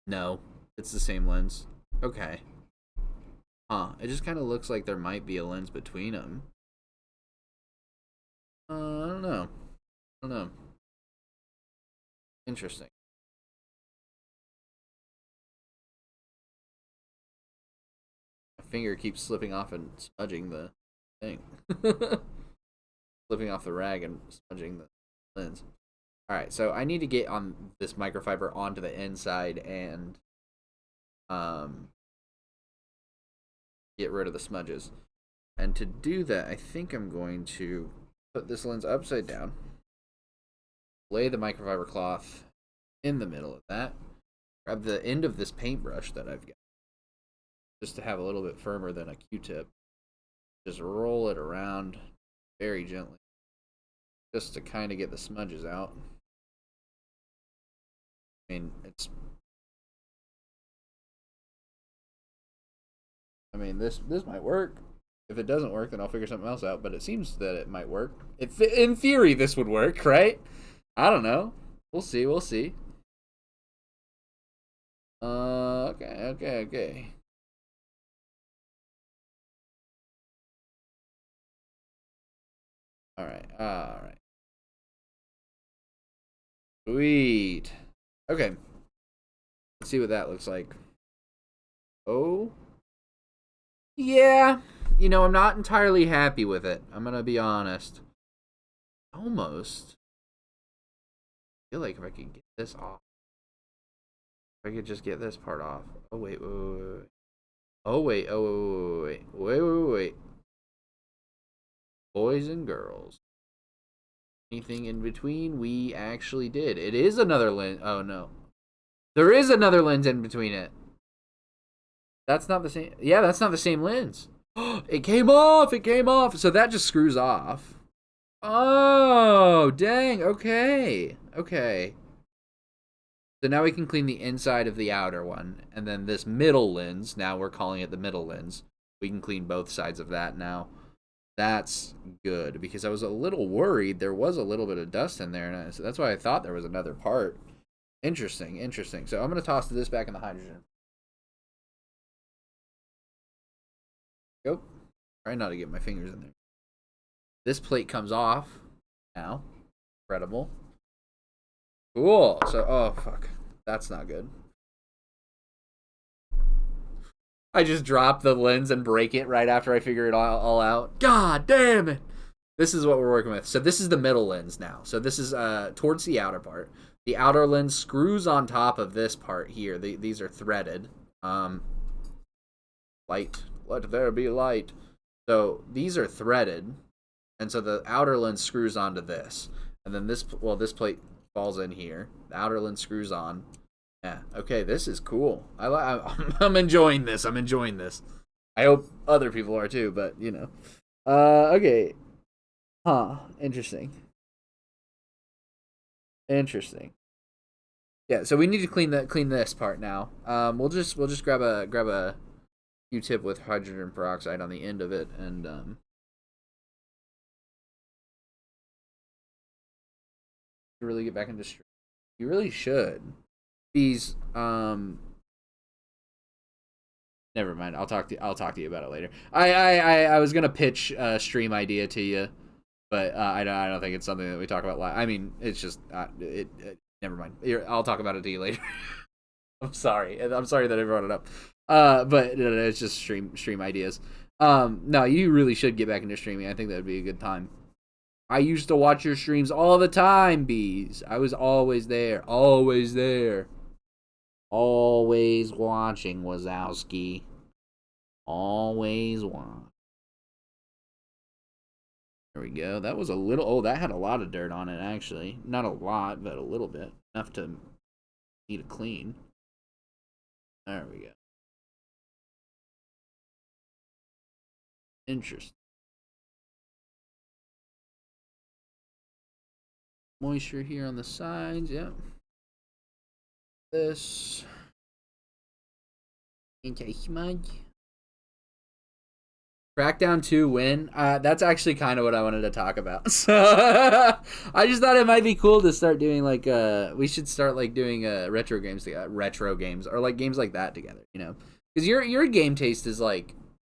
No, it's the same lens. Okay. Huh, it just kind of looks like there might be a lens between them. I don't know. Interesting. finger keeps slipping off and smudging the thing. Slipping off the rag and smudging the lens. Alright, so I need to get on this microfiber onto the inside and get rid of the smudges. And to do that, I think I'm going to put this lens upside down, lay the microfiber cloth in the middle of that, grab the end of this paintbrush that I've got, just to have a little bit firmer than a Q-tip, just roll it around very gently, just to kind of get the smudges out. I mean, this might work. If it doesn't work, then I'll figure something else out, but it seems that it might work. In theory, this would work, right? I don't know. We'll see, we'll see. Okay. Alright. Sweet. Okay. Let's see what that looks like. Oh. Yeah. You know, I'm not entirely happy with it. I'm gonna be honest. Almost. I feel like if I could get this off. If I could just get this part off. Oh, wait. Oh, wait. Wait. Boys and girls. Anything in between? We actually did. It is another lens. Oh, no. There is another lens in between it. That's not the same. Yeah, that's not the same lens. It came off. So that just screws off. Oh, dang. Okay. So now we can clean the inside of the outer one. And then this middle lens, now we're calling it the middle lens. We can clean both sides of that now. That's good, because I was a little worried. There was a little bit of dust in there, and so that's why I thought there was another part. Interesting. So I'm going to toss this back in the hydrogen. Go. Try not to get my fingers in there. This plate comes off now. Incredible. Cool. So, oh, fuck. That's not good. I just drop the lens and break it right after I figure it all out. God damn it. This is what we're working with. So this is the middle lens now. So this is towards the outer part. The outer lens screws on top of this part here. These are threaded. Light. Let there be light. So these are threaded. And so the outer lens screws onto this. And then this plate falls in here. The outer lens screws on. Yeah. Okay, this is cool. I'm enjoying this. I hope other people are too, but you know. Okay. Huh. Interesting. Yeah. So we need to clean this part now. We'll just grab a Q-tip with hydrogen peroxide on the end of it, and really get back into stream. You really should. These never mind. I'll talk to you about it later. I was gonna pitch a stream idea to you, but I don't think it's something that we talk about live. I mean, it's just never mind. I'll talk about it to you later. I'm sorry that I brought it up. But it's just stream ideas. No, you really should get back into streaming. I think that would be a good time. I used to watch your streams all the time, Bees. I was always there. Always watching, Wazowski. Always watch. There we go. That was a little... Oh, that had a lot of dirt on it, actually. Not a lot, but a little bit. Enough to need a clean. There we go. Interesting. Moisture here on the sides, yep. This anti-smudge. Crackdown 2 win. That's actually kind of what I wanted to talk about. So I just thought it might be cool to start doing like we should start like doing retro games together, or like games like that together, you know? Because your game taste is like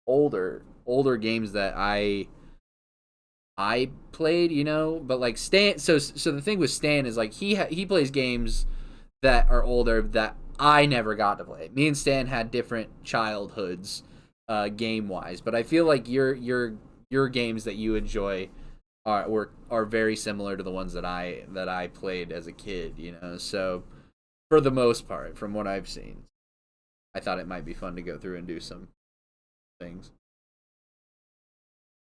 older games that I played, you know, but like Stan. So the thing with Stan is like he plays games that are older that I never got to play. Me and Stan had different childhoods, game wise, but I feel like your games that you enjoy are very similar to the ones that I played as a kid, you know. So for the most part, from what I've seen, I thought it might be fun to go through and do some things.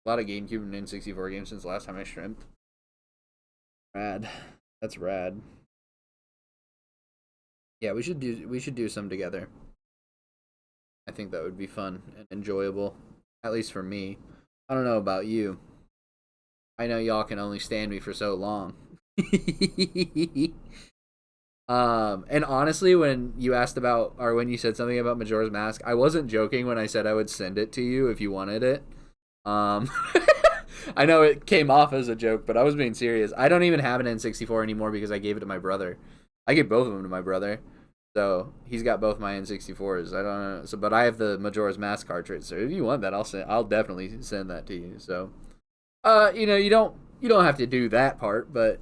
A lot of GameCube and N64 games since the last time I streamed. Rad. That's rad. Yeah, we should do some together. I think that would be fun and enjoyable. At least for me. I don't know about you. I know y'all can only stand me for so long. And honestly, when you asked about, or when you said something about Majora's Mask, I wasn't joking when I said I would send it to you if you wanted it. Um, I know it came off as a joke, but I was being serious. I don't even have an N64 anymore because I gave it to my brother. I gave both of them to my brother. So he's got both my N64s. I don't know. So, but I have the Majora's Mask cartridge. So if you want that, I'll definitely send that to you. So, you don't have to do that part, but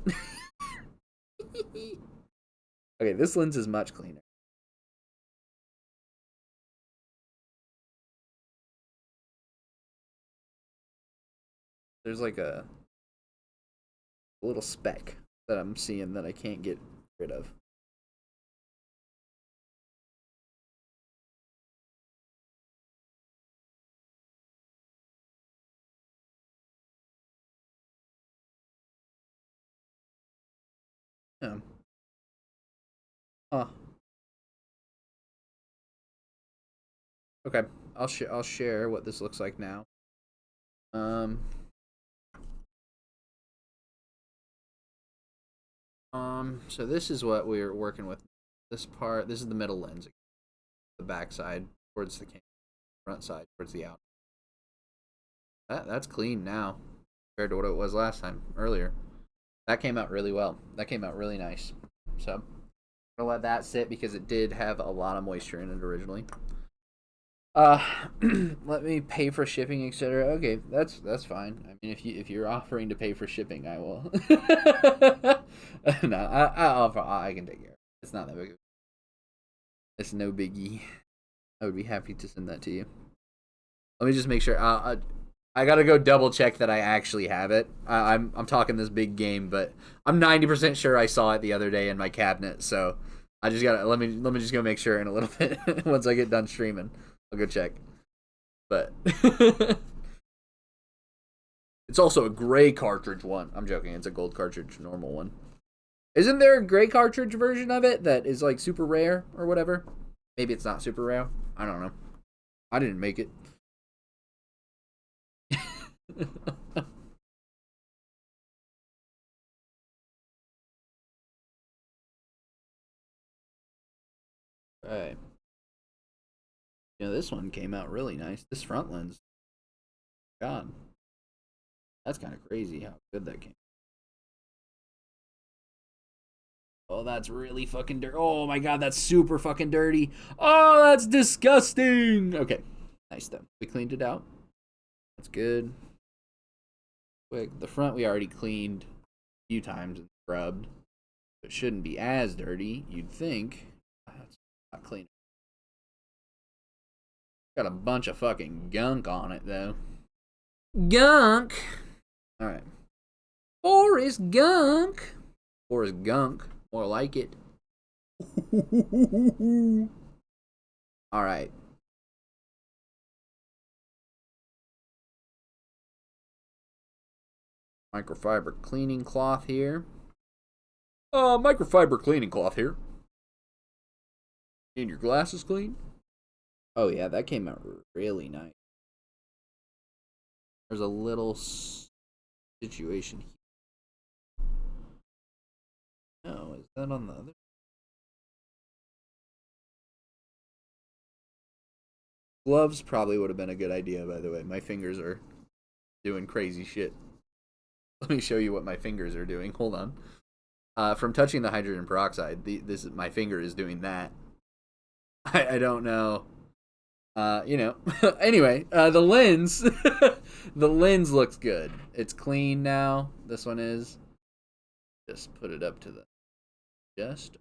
okay, this lens is much cleaner. There's like a little speck that I'm seeing that I can't get rid of. Yeah. Huh. Okay. I'll share what this looks like now. Um. So this is what we're working with. This part. This is the middle lens. The back side towards the camera. Front side towards the out. That's clean now compared to what it was last time earlier. That came out really well. That came out really nice. So I'm gonna let that sit because it did have a lot of moisture in it originally. Uh, let me pay for shipping, etc. Okay, that's fine. I mean, if you're offering to pay for shipping, I will. No, I can take care of it. It's not that big. It's no biggie. I would be happy to send that to you. Let me just make sure. I gotta go double check that I actually have it. I'm talking this big game, but I'm 90% sure I saw it the other day in my cabinet. So I just gotta let me just go make sure in a little bit once I get done streaming. I'll go check. But it's also a gray cartridge one. I'm joking. It's a gold cartridge, normal one. Isn't there a gray cartridge version of it that is like super rare or whatever? Maybe it's not super rare. I don't know. I didn't make it. Right. This one came out really nice. This front lens, God, that's kind of crazy how good that came. Oh, that's really fucking dirty. Oh my God, that's super fucking dirty. Oh, that's disgusting. Okay, nice though. We cleaned it out. That's good. Quick, the front we already cleaned a few times and scrubbed. It shouldn't be as dirty, you'd think. It's not clean. Got a bunch of fucking gunk on it though. Gunk. All right. Forrest Gunk. Forrest Gunk. More like it. All right. Microfiber cleaning cloth here. Microfiber cleaning cloth here. And your glasses clean? Oh yeah, that came out really nice. There's a little situation here. No, is that on the other? Gloves probably would have been a good idea, by the way. My fingers are doing crazy shit. Let me show you what my fingers are doing. Hold on. From touching the hydrogen peroxide, my finger is doing that. I don't know. Anyway, the lens, the lens looks good. It's clean now. This one is. Just put it up to the. Adjust.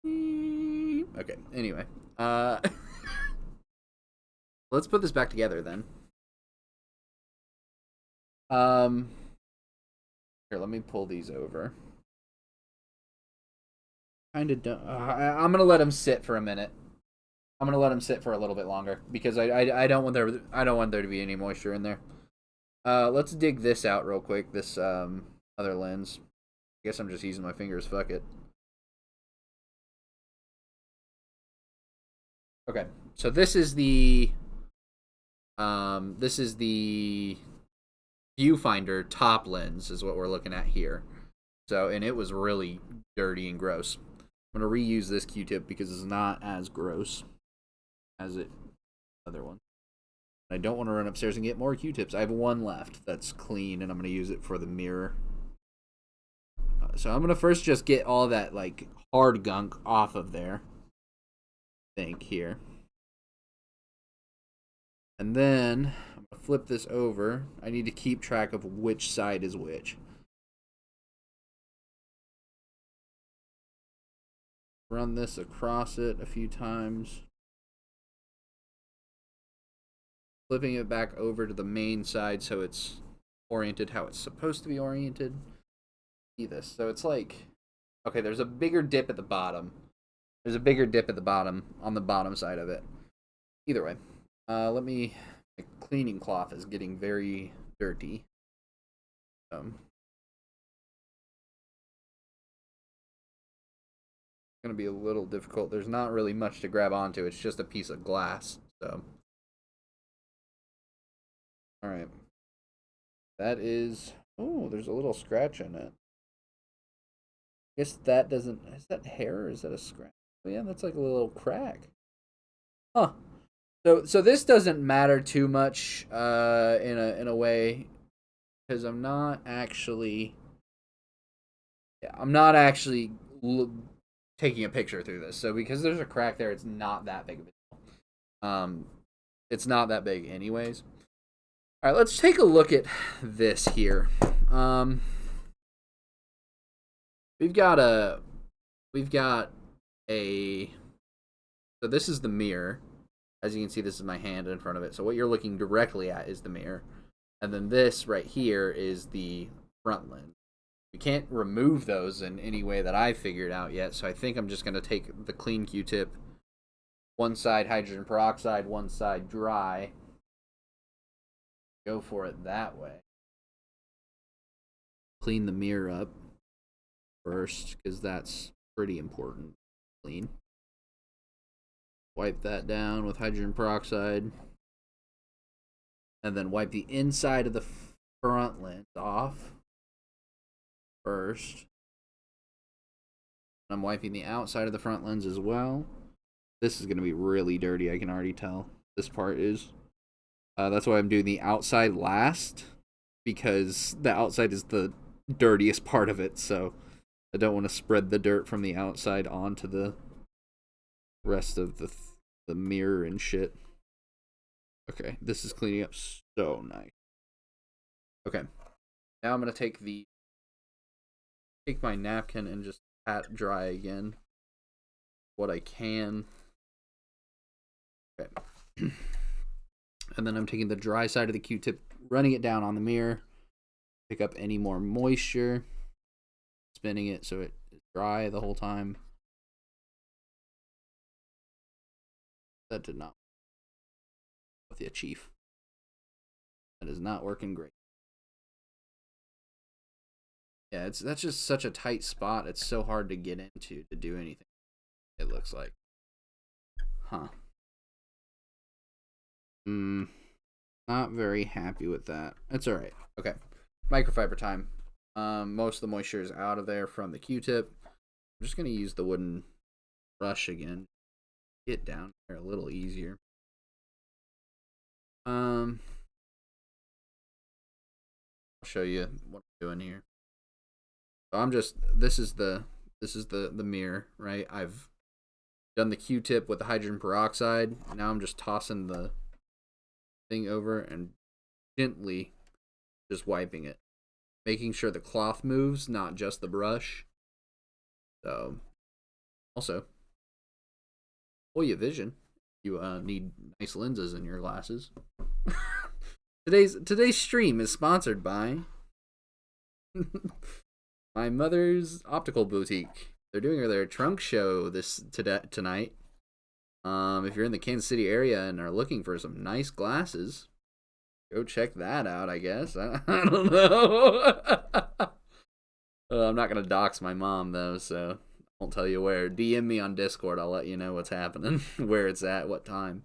Okay. Anyway, Let's put this back together then. Um, Here, let me pull these over. Kind of don't. I'm gonna let them sit for a minute. I'm gonna let them sit for a little bit longer because I don't want there to be any moisture in there. Let's dig this out real quick. This other lens. I guess I'm just using my fingers. Fuck it. Okay, so this is the viewfinder top lens is what we're looking at here. So, and it was really dirty and gross. I'm gonna reuse this Q-tip because it's not as gross as it other one. I don't want to run upstairs and get more Q-tips. I have one left that's clean, and I'm gonna use it for the mirror. So I'm gonna first just get all that like hard gunk off of there. I think here. And then I'm gonna flip this over. I need to keep track of which side is which. Run this across it a few times. Flipping it back over to the main side so it's oriented how it's supposed to be oriented. See this. So it's like, okay, there's a bigger dip at the bottom. There's a bigger dip at the bottom on the bottom side of it. Either way, let me. The cleaning cloth is getting very dirty. Gonna be a little difficult. There's not really much to grab onto. It's just a piece of glass. So, all right. That is. Oh, there's a little scratch in it. I guess that doesn't. Is that hair or is that a scratch? Oh, yeah, that's like a little crack. Huh. So this doesn't matter too much in a way because I'm not actually taking a picture through this. So because there's a crack there, it's not that big of a deal. It's not that big anyways. All right, let's take a look at this here. We've got a so this is the mirror. As you can see, this is my hand in front of it. So what you're looking directly at is the mirror. And then this right here is the front lens. We can't remove those in any way that I've figured out yet. So I think I'm just going to take the clean Q-tip. One side hydrogen peroxide, one side dry. Go for it that way. Clean the mirror up first because that's pretty important. Clean. Wipe that down with hydrogen peroxide. And then wipe the inside of the front lens off first. I'm wiping the outside of the front lens as well. This is going to be really dirty, I can already tell. This part is. That's why I'm doing the outside last, because the outside is the dirtiest part of it, so I don't want to spread the dirt from the outside onto the rest of the mirror and shit. Okay, this is cleaning up so nice. Okay, now I'm gonna take my napkin and just pat dry again what I can. Okay, and then I'm taking the dry side of the Q-tip, running it down on the mirror, pick up any more moisture, spinning it so it is dry the whole time. That did not with the chief. That is not working great. Yeah, that's just such a tight spot. It's so hard to get into to do anything. It looks like. Huh. Not very happy with that. That's all right. Okay. Microfiber time. Most of the moisture is out of there from the Q-tip. I'm just gonna use the wooden brush again. Get down there a little easier. I'll show you what I'm doing here. So I'm just this is the mirror, right? I've done the Q-tip with the hydrogen peroxide. Now I'm just tossing the thing over and gently just wiping it, making sure the cloth moves, not just the brush. So also, oh, your vision. You need nice lenses in your glasses. Today's stream is sponsored by my mother's optical boutique. They're doing their trunk show tonight. If you're in the Kansas City area and are looking for some nice glasses, go check that out. I guess I don't know. I'm not gonna dox my mom though, so I won't tell you where. DM me on Discord. I'll let you know what's happening, where it's at, what time.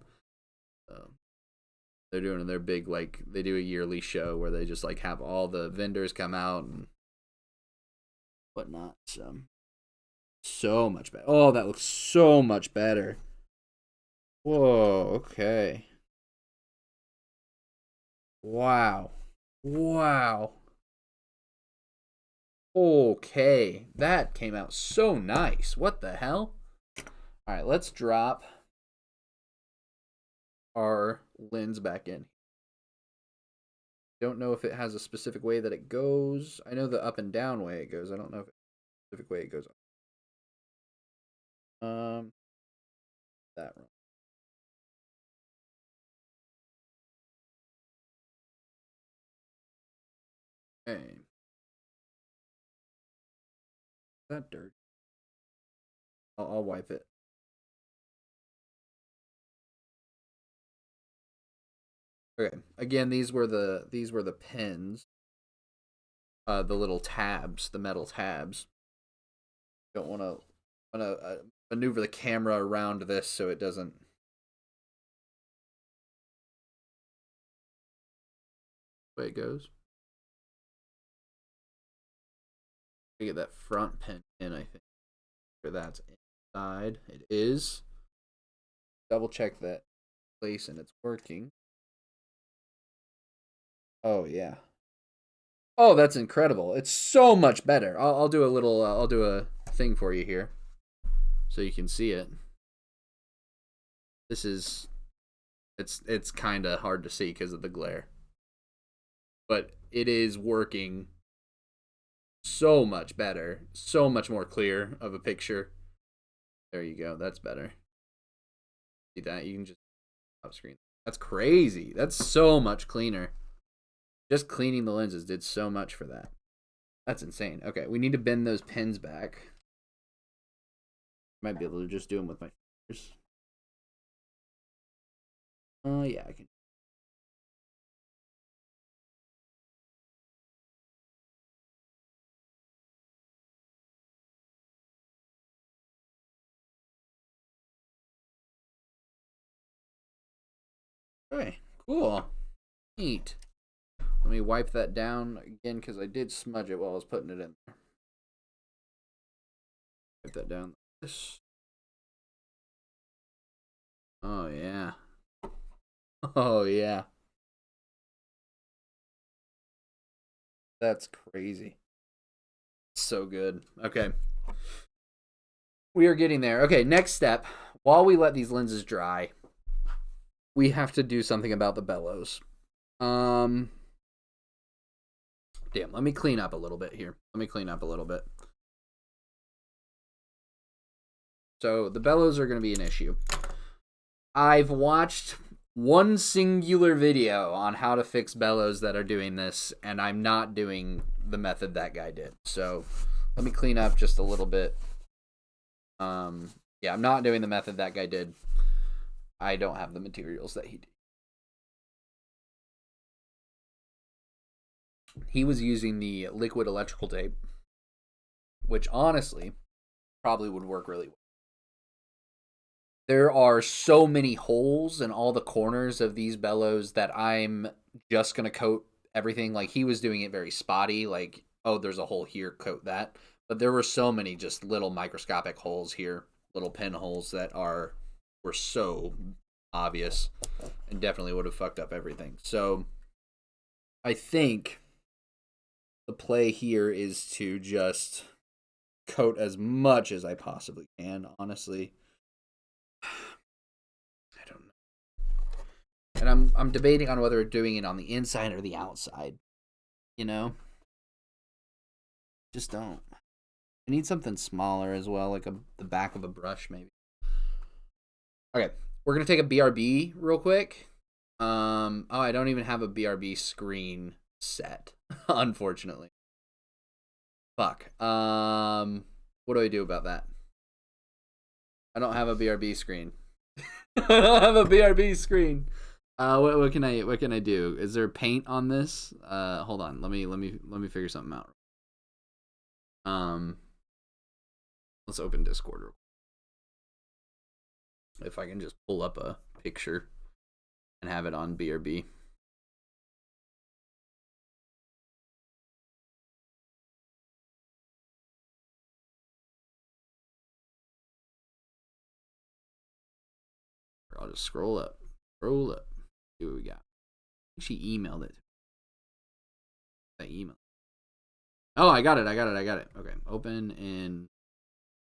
They're doing their big, like, they do a yearly show where they just like have all the vendors come out and whatnot. So much better. Oh, that looks so much better. Whoa, okay. Wow. Okay, that came out so nice. What the hell? All right, let's drop our lens back in. Don't know if it has a specific way that it goes. I know the up and down way it goes. I don't know if it's a specific way it goes. That wrong. Okay. Is that dirt? I'll wipe it. Okay. Again, these were the pins. The little tabs, the metal tabs. Don't want to maneuver the camera around this so it doesn't. Way it goes. We get that front pin in, I think. Sure that's inside. It is. Double check that place and it's working. Oh yeah. Oh, that's incredible. It's so much better. I'll do a little I'll do a thing for you here so you can see it. This is it's kind of hard to see because of the glare. But it is working so much better, so much more clear of a picture. There you go. That's better. See that? You can just top screen. That's crazy. That's so much cleaner. Just cleaning the lenses did so much for that. That's insane. Okay, we need to bend those pins back. Might be able to just do them with my fingers. Yeah, I can. Okay, cool. Neat. Let me wipe that down again because I did smudge it while I was putting it in there. Wipe that down. This. Oh, yeah. Oh, yeah. That's crazy. So good. Okay. We are getting there. Okay, next step. While we let these lenses dry, we have to do something about the bellows. Damn, let me clean up a little bit here. So the bellows are going to be an issue. I've watched one singular video on how to fix bellows that are doing this, and I'm not doing the method that guy did. So let me clean up just a little bit. Yeah, I'm not doing the method that guy did. I don't have the materials that he did. He was using the liquid electrical tape, which honestly probably would work really well. There are so many holes in all the corners of these bellows that I'm just going to coat everything. Like, he was doing it very spotty, like, oh, there's a hole here, coat that. But there were so many just little microscopic holes here, little pinholes that were so obvious and definitely would have fucked up everything. So I think the play here is to just coat as much as I possibly can, honestly. I don't know. And I'm debating on whether doing it on the inside or the outside. You know? Just don't. I need something smaller as well, like the back of a brush, maybe. Okay. We're gonna take a BRB real quick. Oh, I don't even have a BRB screen set, unfortunately. Fuck. What do I do about that? I don't have a BRB screen. I don't have a BRB screen. What can I do? Is there paint on this? Hold on. Let me figure something out. Um, let's open Discord. If I can just pull up a picture and have it on BRB. I'll just scroll up. Scroll up. See what we got. She emailed it. That email. Oh, I got it. Okay. Open in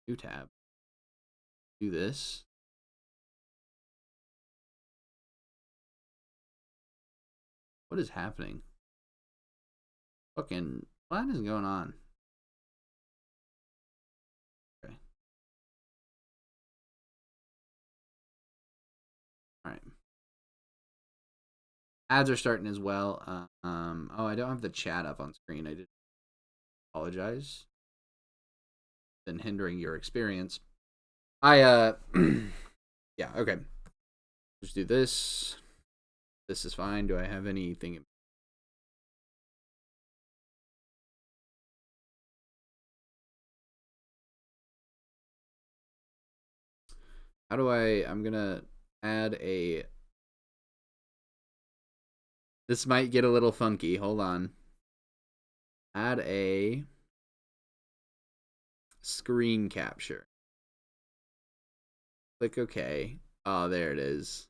new tab. Do this. What is happening? Fucking what is going on? Okay. All right. Ads are starting as well. Oh, I don't have the chat up on screen. I did apologize. Been hindering your experience. Yeah, okay. Just do this. This is fine. Do I have anything? How do I'm gonna add a. This might get a little funky. Hold on. Add a screen capture. Click OK. Oh, there it is.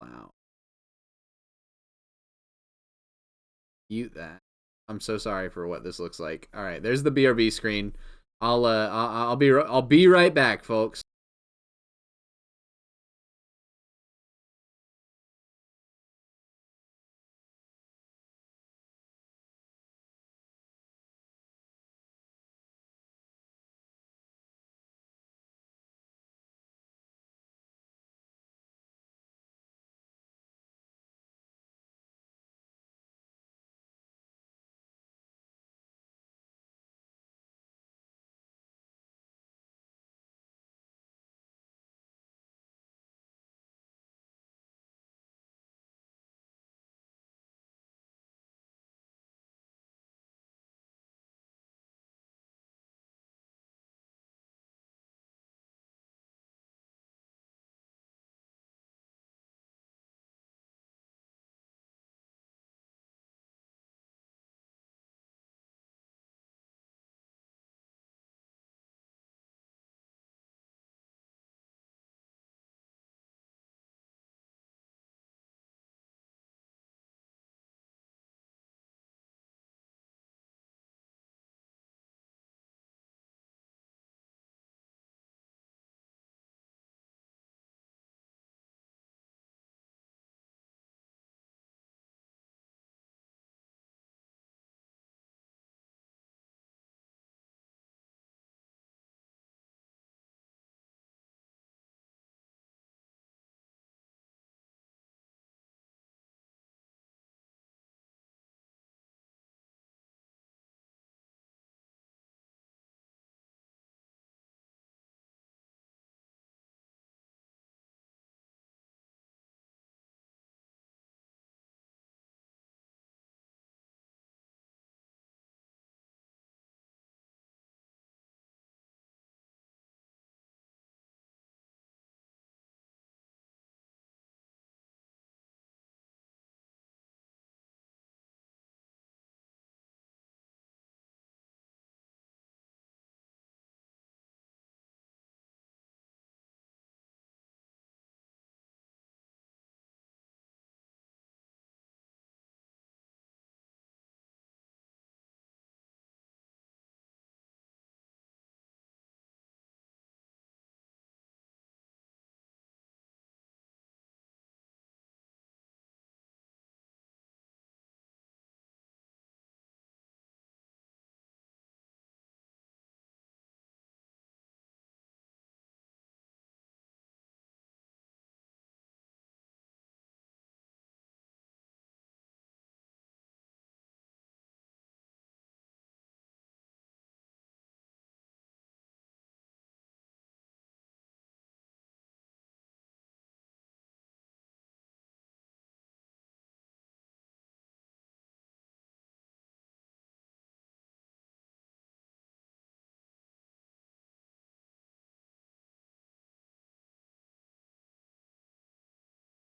Wow. Mute that. I'm so sorry for what this looks like. All right, there's the BRB screen. I'll be right back, folks.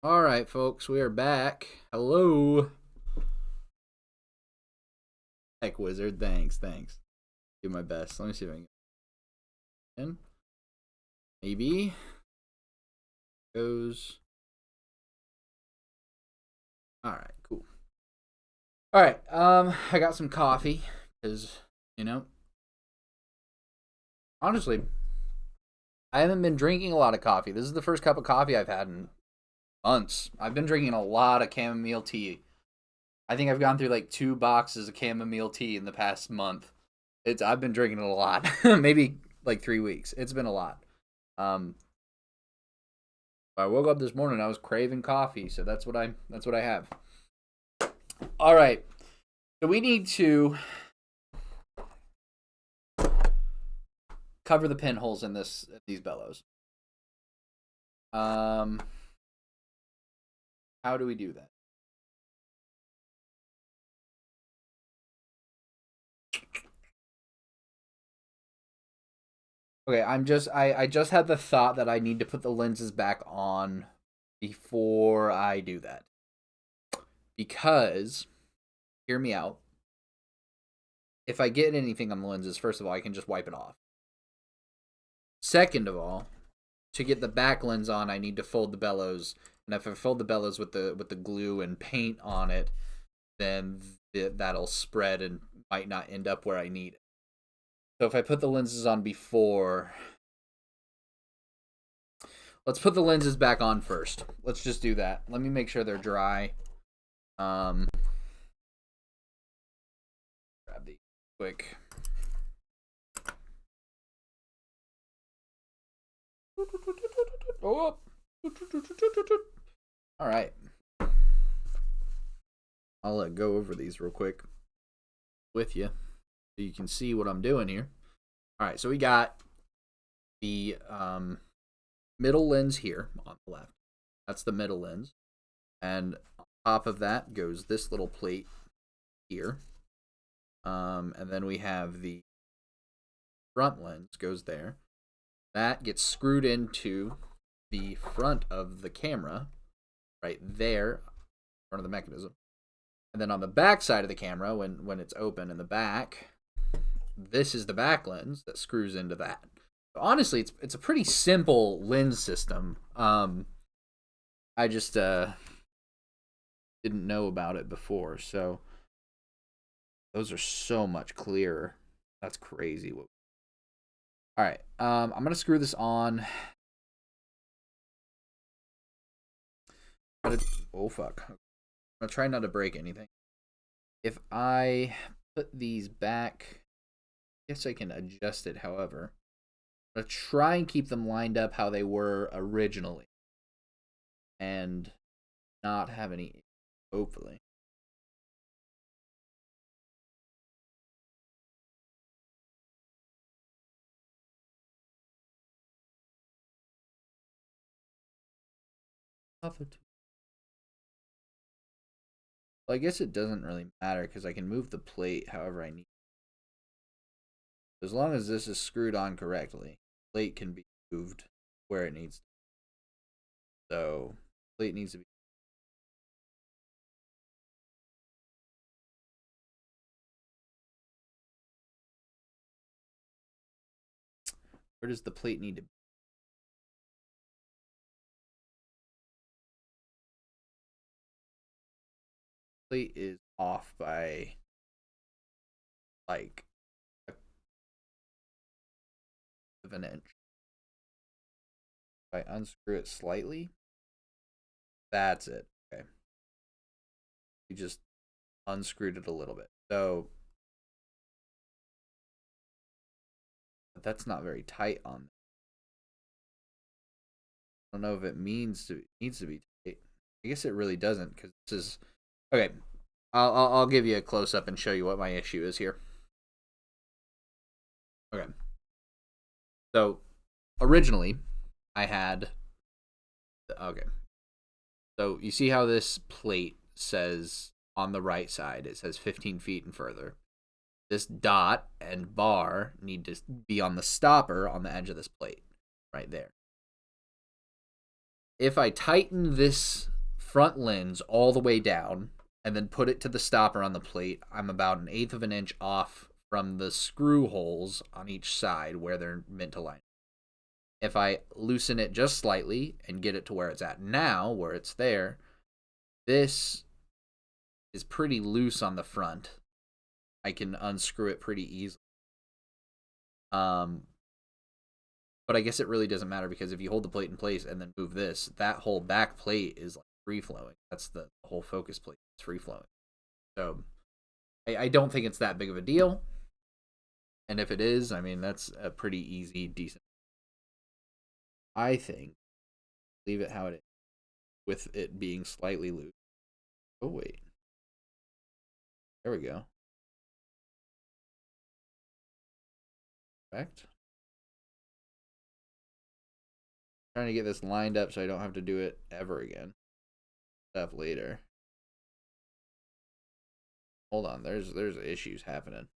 All right, folks, we are back. Hello. Heck, wizard. Thanks. Do my best. Let me see if I can get in. Maybe goes. All right, cool. All right, I got some coffee because honestly, I haven't been drinking a lot of coffee. This is the first cup of coffee I've had in months. I've been drinking a lot of chamomile tea. I think I've gone through like 2 boxes of chamomile tea in the past month. I've been drinking it a lot. Maybe like 3 weeks. It's been a lot. Um, I woke up this morning. I was craving coffee, so that's what I have. All right. So we need to cover the pinholes in these bellows. How do we do that? Okay, I just had the thought that I need to put the lenses back on before I do that. Because hear me out. If I get anything on the lenses, first of all, I can just wipe it off. Second of all, to get the back lens on, I need to fold the bellows. And if I fold the bellows with the glue and paint on it, then that'll spread and might not end up where I need it. So if I put the lenses on before, let's put the lenses back on first. Let's just do that. Let me make sure they're dry. Grab these quick. Oh. All right. I'll go over these real quick with you so you can see what I'm doing here. All right, so we got the middle lens here on the left. That's the middle lens. And on top of that goes this little plate here. And then we have the front lens goes there. That gets screwed into the front of the camera right there, front of the mechanism. And then on the back side of the camera, when it's open in the back, this is the back lens that screws into that. Honestly, it's a pretty simple lens system. I just didn't know about it before, so those are so much clearer. That's crazy. All right, I'm gonna screw this on. Oh fuck! I'm gonna try not to break anything. If I put these back, I guess I can adjust it. However, I'm gonna try and keep them lined up how they were originally, and not have any. Hopefully. Well, I guess it doesn't really matter because I can move the plate however I need. As long as this is screwed on correctly, the plate can be moved where it needs to. So, the plate needs to be. Where does the plate need to be? The plate is off by like of an inch. If I unscrew it slightly, that's it. Okay. You just unscrewed it a little bit. So, but that's not very tight on. I don't know if it needs to be tight. I guess it really doesn't because this is okay. I'll give you a close up and show you what my issue is here. Okay. So originally I had okay. So you see how this plate says on the right side it says 15 feet and further. This dot and bar need to be on the stopper on the edge of this plate right there. If I tighten this front lens all the way down and then put it to the stopper on the plate, I'm about 1/8 of an inch off from the screw holes on each side where they're meant to line. If I loosen it just slightly and get it to where it's at now, where it's there, this is pretty loose on the front. I can unscrew it pretty easily. But I guess it really doesn't matter because if you hold the plate in place and then move this, that whole back plate is like free flowing. That's the whole focus plate. It's free flowing. So I don't think it's that big of a deal. And if it is, I mean, that's a pretty easy, decent. I think leave it how it is with it being slightly loose. Oh, wait. There we go. Correct. Trying to get this lined up so I don't have to do it ever again. Stuff later. Hold on, there's issues happening.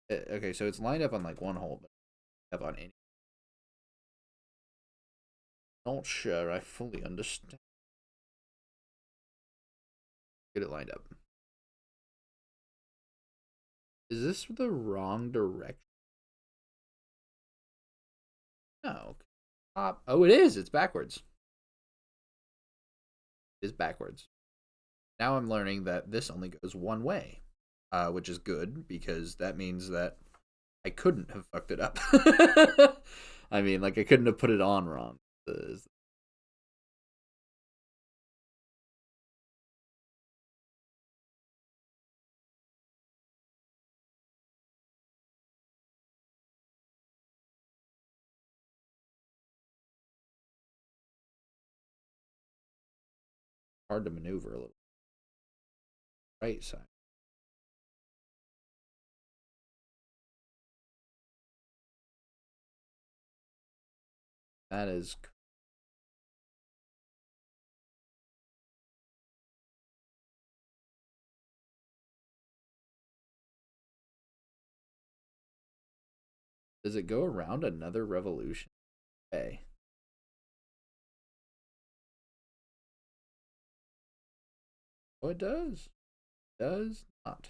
Okay, so it's lined up on like one hole, but up on any. Not sure I fully understand. Get it lined up. Is this the wrong direction? No. Oh, it is. It's backwards. It is backwards. Now I'm learning that this only goes one way, which is good because that means that I couldn't have fucked it up. I mean, like I couldn't have put it on wrong. Hard to maneuver a little. Right side. That is. Does it go around another revolution? Okay. Oh, it does. It does not.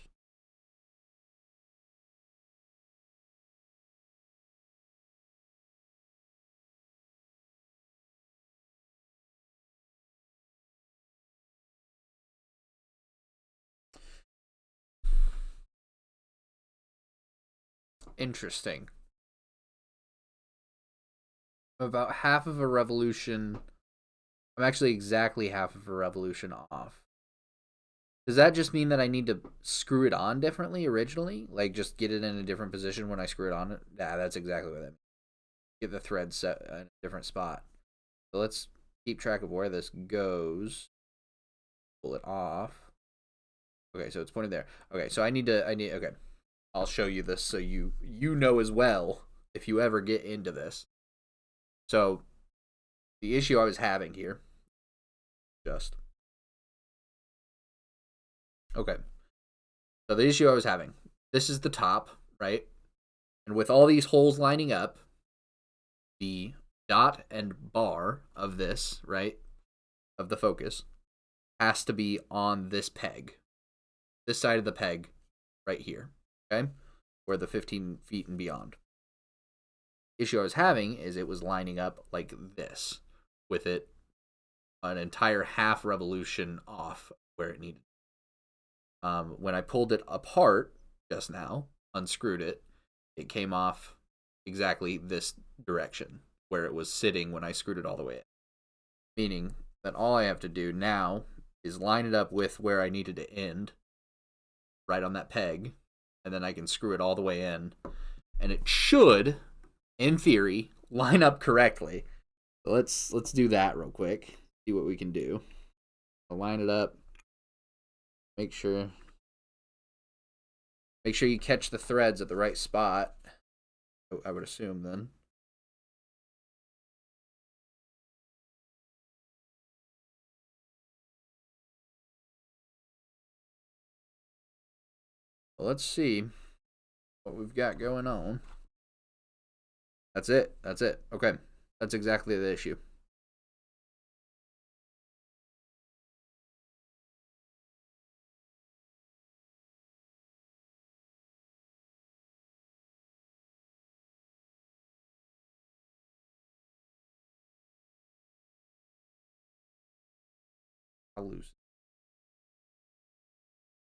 Interesting. About half of a revolution. I'm actually exactly half of a revolution off. Does that just mean that I need to screw it on differently originally? Like just get it in a different position when I screw it on? Yeah, that's exactly what I mean. Get the thread set in a different spot. So let's keep track of where this goes. Pull it off. Okay, so it's pointed there. Okay, so I need okay. I'll show you this so you know as well if you ever get into this. So the issue I was having here okay. So the issue I was having, this is the top, right? And with all these holes lining up, the dot and bar of this, right, of the focus, has to be on this peg. This side of the peg right here, okay? Where the 15 feet and beyond. Issue I was having is it was lining up like this, with it an entire half revolution off where it needed. When I pulled it apart just now, unscrewed it, it came off exactly this direction where it was sitting when I screwed it all the way in. Meaning that all I have to do now is line it up with where I needed to end, right on that peg, and then I can screw it all the way in. And it should, in theory, line up correctly. So let's do that real quick. See what we can do. I'll line it up. Make sure you catch the threads at the right spot. I would assume then. Well, let's see what we've got going on. That's it. That's it. Okay. That's exactly the issue. How loose?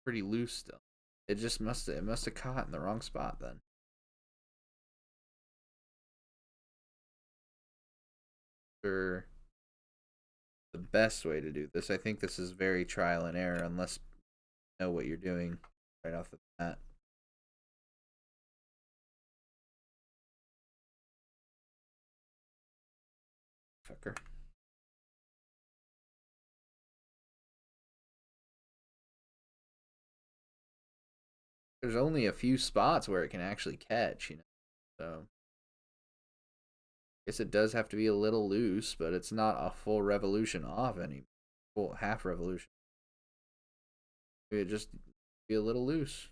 Pretty loose still. It must have caught in the wrong spot then. For the best way to do this, I think this is very trial and error unless you know what you're doing right off the bat. Fucker. There's only a few spots where it can actually catch, you know. So I guess it does have to be a little loose, but it's not a full revolution off any full half revolution. Maybe it just be a little loose.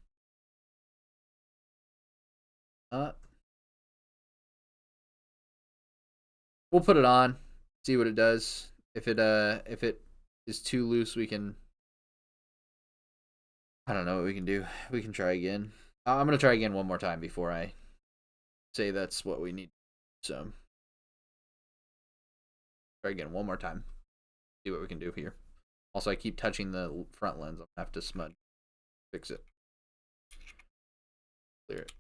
Uh we'll put it on, see what it does. If it is too loose, we can I don't know what we can do. We can try again. I'm gonna try again one more time before I say that's what we need. So try again one more time. See what we can do here. Also, I keep touching the front lens. I'll have to smudge, fix it, clear it.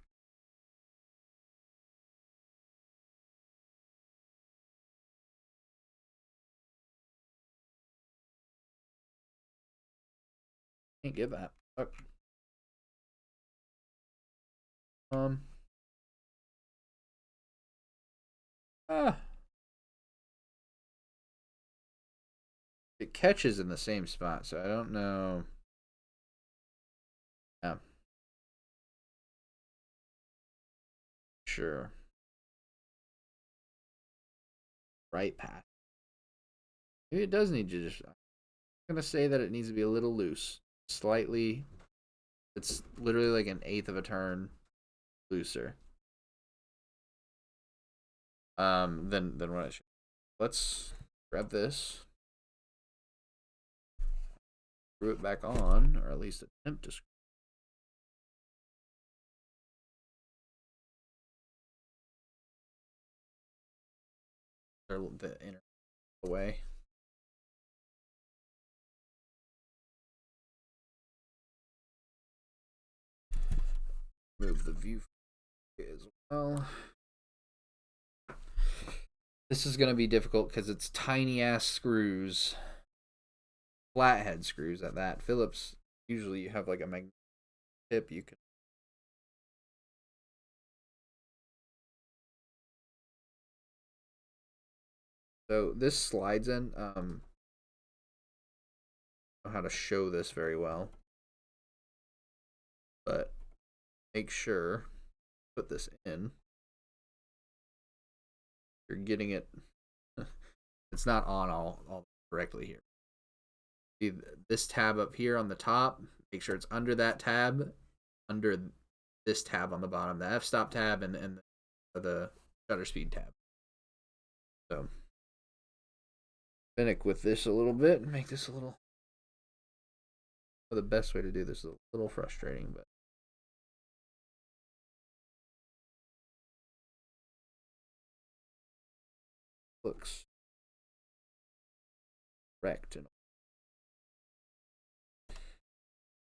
Can't give that. Fuck. Um. Ah. It catches in the same spot, so I don't know. Yeah. Sure. Right path. Maybe it does need to just. I'm gonna say that it needs to be a little loose, slightly. It's literally like an eighth of a turn looser. Than what I should. Let's grab this, screw it back on, or at least attempt to screw the inner away. Move the view as well. This is gonna be difficult because it's tiny ass screws, flathead screws at that. Phillips usually you have like a magnetic tip you can. So this slides in. Know how to show this very well, but make sure put this in. You're getting it. It's not on all correctly here. See this tab up here on the top. Make sure it's under that tab, under this tab on the bottom, the f-stop tab and the shutter speed tab. So finick with this a little bit and make this a little. The best way to do this is a little frustrating, but looks correct and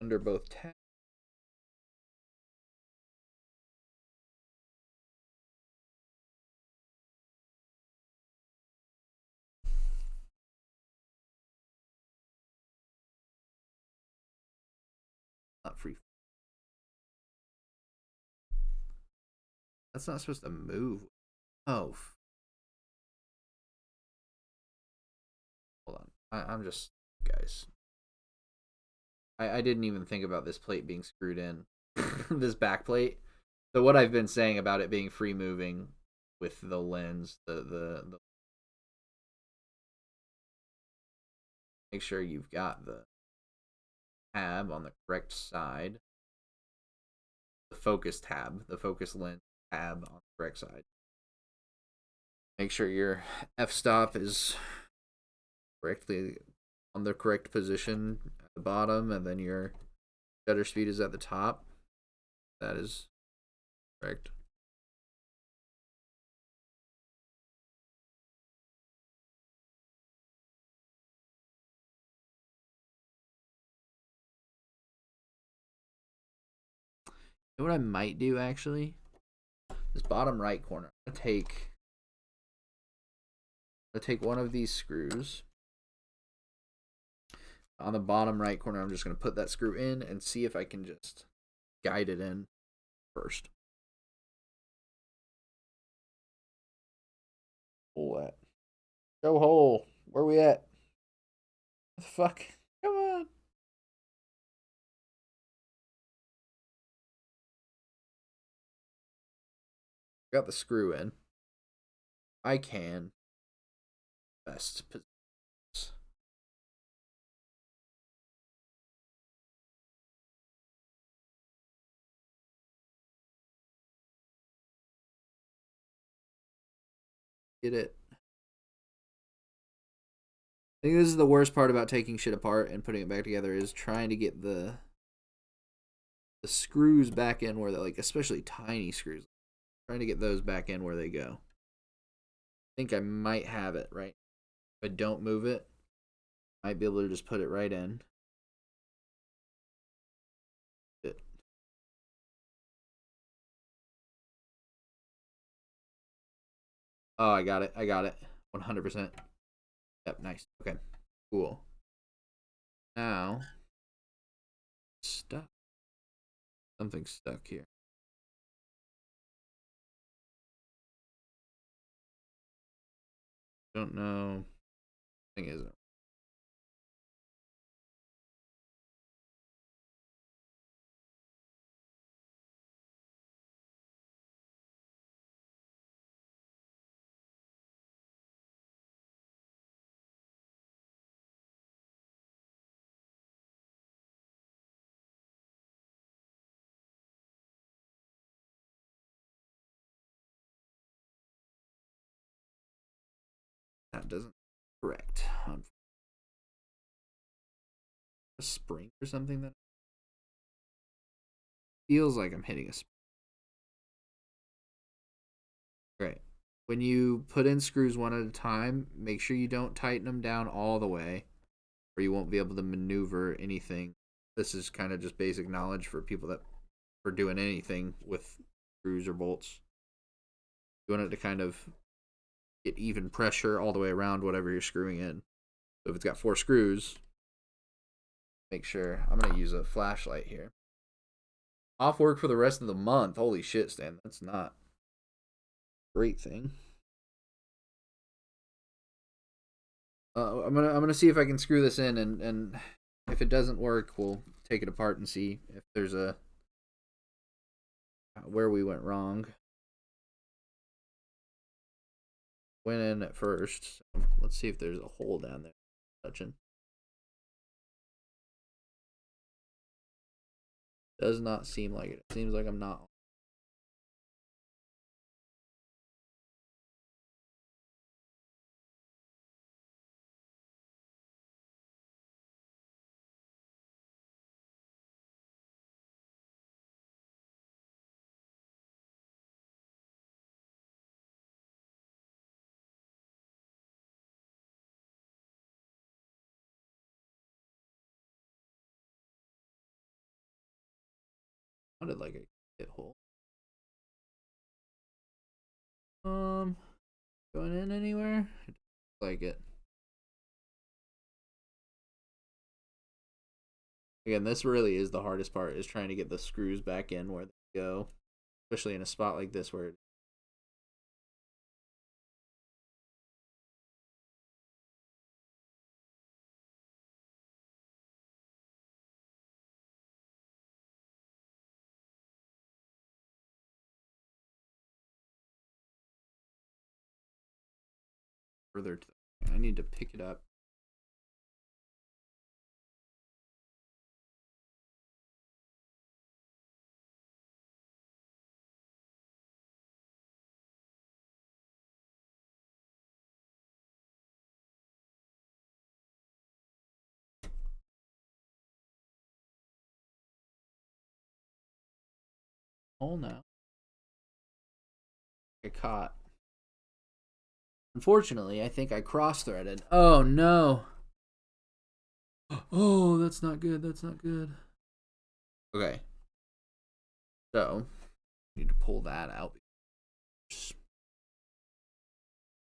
under both tabs. Not free. That's not supposed to move. Oh, hold on. I'm just guys. I didn't even think about this plate being screwed in. This back plate. So what I've been saying about it being free moving with the lens, the make sure you've got the tab on the correct side. The focus tab, the focus lens tab on the correct side. Make sure your f-stop is correctly on the correct position at the bottom, and then your shutter speed is at the top. That is correct. You know what I might do actually? This bottom right corner. I'm gonna take one of these screws. On the bottom right corner, I'm just gonna put that screw in and see if I can just guide it in first. Hole at. Go hole. Where we at? What the fuck? Come on. Got the screw in. I can best position. Get it. I think this is the worst part about taking shit apart and putting it back together is trying to get the screws back in where they like, especially tiny screws. Trying to get those back in where they go. I think I might have it right. If I don't move it, I might be able to just put it right in. Oh, I got it. I got it. 100%. Yep, nice. Okay, cool. Now, stuck. Something's stuck here. Don't know. Thing isn't. That doesn't correct. A spring or something that feels like I'm hitting a spring. Right. When you put in screws one at a time, make sure you don't tighten them down all the way, or you won't be able to maneuver anything. This is kind of just basic knowledge for people that are doing anything with screws or bolts. You want it to kind of get even pressure all the way around whatever you're screwing in. So if it's got 4 screws, make sure. I'm going to use a flashlight here. Off work for the rest of the month. Holy shit, Stan. That's not a great thing. I'm gonna see if I can screw this in, and if it doesn't work, we'll take it apart and see if there's a where we went wrong. Went in at first. So let's see if there's a hole down there. Touching. Does not seem like it. It seems like I'm not. Sounded like a hit hole. Going in anywhere? Like it. Again, this really is the hardest part, is trying to get the screws back in where they go, especially in a spot like this where further to I need to pick it up. Oh no. Get caught. Unfortunately, I think I cross-threaded. Oh no. Oh, that's not good. That's not good. Okay. So, need to pull that out. I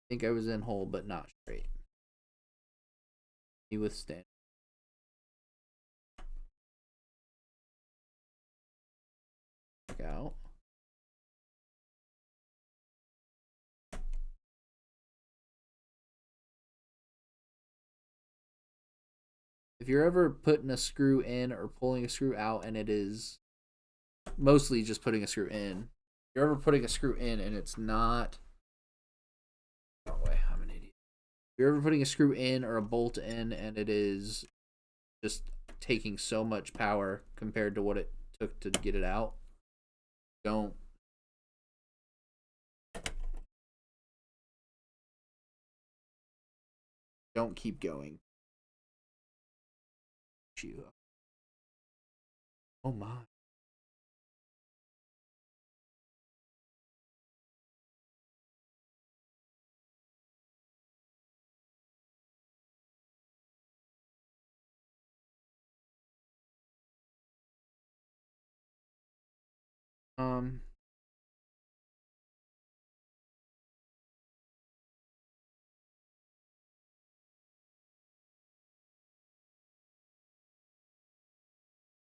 think I was in hole, but not straight. You withstand. Back out. If you're ever putting a screw in or pulling a screw out and it is mostly just putting a screw in, if you're ever putting a screw in and it's not. Oh, wait, I'm an idiot. If you're ever putting a screw in or a bolt in and it is just taking so much power compared to what it took to get it out, don't keep going. Oh my. Um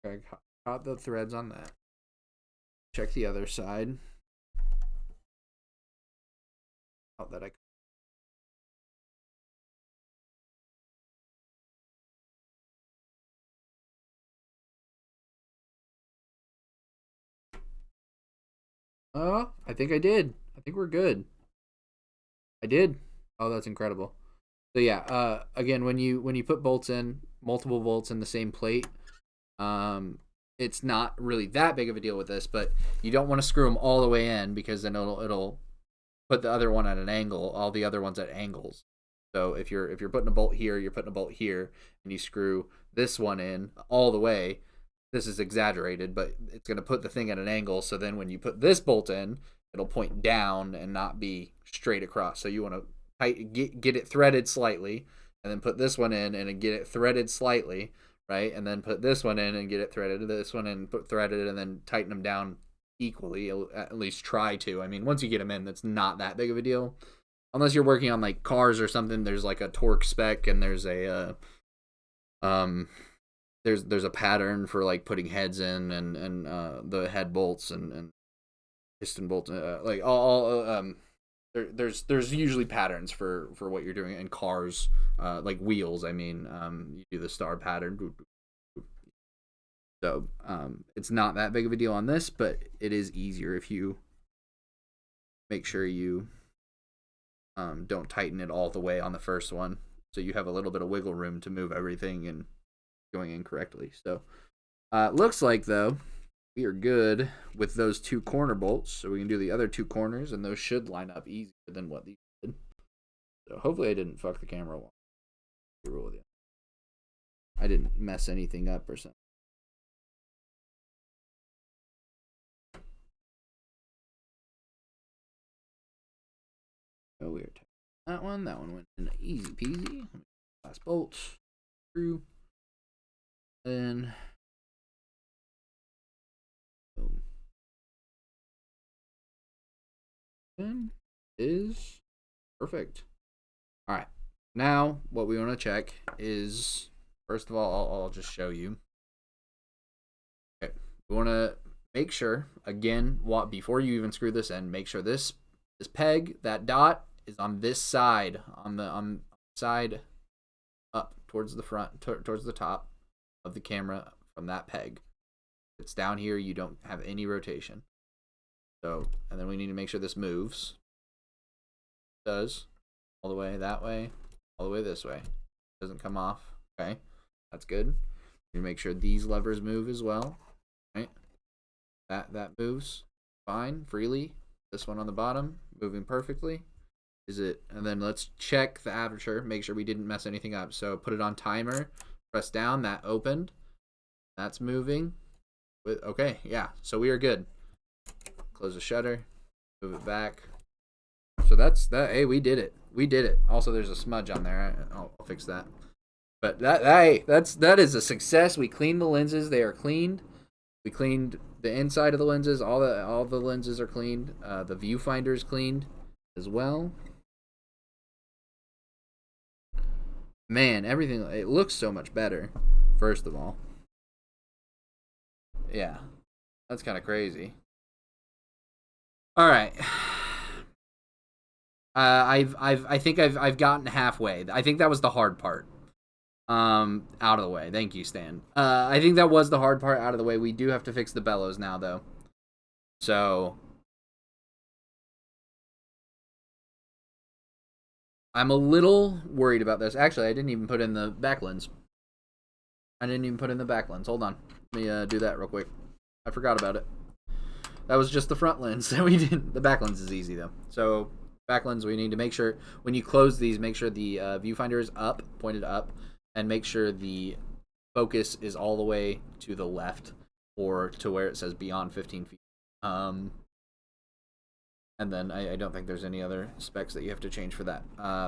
I caught the threads on that. Check the other side. Out that I. I think I did. I think we're good. I did. Oh, that's incredible. So yeah, again, when you put bolts in, multiple bolts in the same plate, it's not really that big of a deal with this, but you don't want to screw them all the way in because then it'll put the other one at an angle, all the other ones at angles. So if you're putting a bolt here, you're putting a bolt here, and you screw this one in all the way, this is exaggerated, but it's going to put the thing at an angle. So then when you put this bolt in, it'll point down and not be straight across. So you want to get it threaded slightly, and then put this one in and get it threaded slightly, right? And then put this one in and get it threaded, this one in, put threaded, and then tighten them down equally. At least try to. I mean, once you get them in, that's not that big of a deal. Unless you're working on like cars or something, there's like a torque spec and there's a there's a pattern for like putting heads in and the head bolts and piston bolts, like all there's usually patterns for what you're doing in cars, like wheels. I mean, you do the star pattern. So it's not that big of a deal on this, but it is easier if you make sure you don't tighten it all the way on the first one, so you have a little bit of wiggle room to move everything and going in correctly. So looks like though we are good with those two corner bolts, so we can do the other two corners, and those should line up easier than what these did. So hopefully I didn't fuck the camera while with you. I didn't mess anything up or something. Oh, we are that one. That one went in easy peasy. Last bolt through. Then boom. And is perfect. All right. Now what we want to check is, first of all, I'll just show you. Okay. We want to make sure, again, before you even screw this in, make sure this peg, that dot, is on this side, on the side up towards the front, towards the top of the camera from that peg. If it's down here, you don't have any rotation. So, and then we need to make sure this moves. It does. All the way that way, all the way this way. It doesn't come off. Okay, that's good. We make sure these levers move as well. Right, that moves fine, freely. This one on the bottom, moving perfectly. Is it? And then let's check the aperture, make sure we didn't mess anything up. So put it on timer, press down, that opened. That's moving. Okay, yeah, so we are good. Close the shutter. Move it back. So that's that. Hey, we did it. We did it. Also, there's a smudge on there. I'll fix that. But that is a success. We cleaned the lenses. They are cleaned. We cleaned the inside of the lenses. All the lenses are cleaned. The viewfinder is cleaned as well. Man, everything, it looks so much better. First of all, yeah, that's kind of crazy. All right. I think I've gotten halfway. I think that was the hard part. Out of the way. Thank you, Stan. I think that was the hard part out of the way. We do have to fix the bellows now, though. So I'm a little worried about this. Actually, I didn't even put in the back lens. Hold on. Let me do that real quick. I forgot about it. That was just the front lens. We didn't. The back lens is easy, though. So back lens, we need to make sure when you close these, make sure the viewfinder is up, pointed up, and make sure the focus is all the way to the left or to where it says beyond 15 feet. And then I don't think there's any other specs that you have to change for that.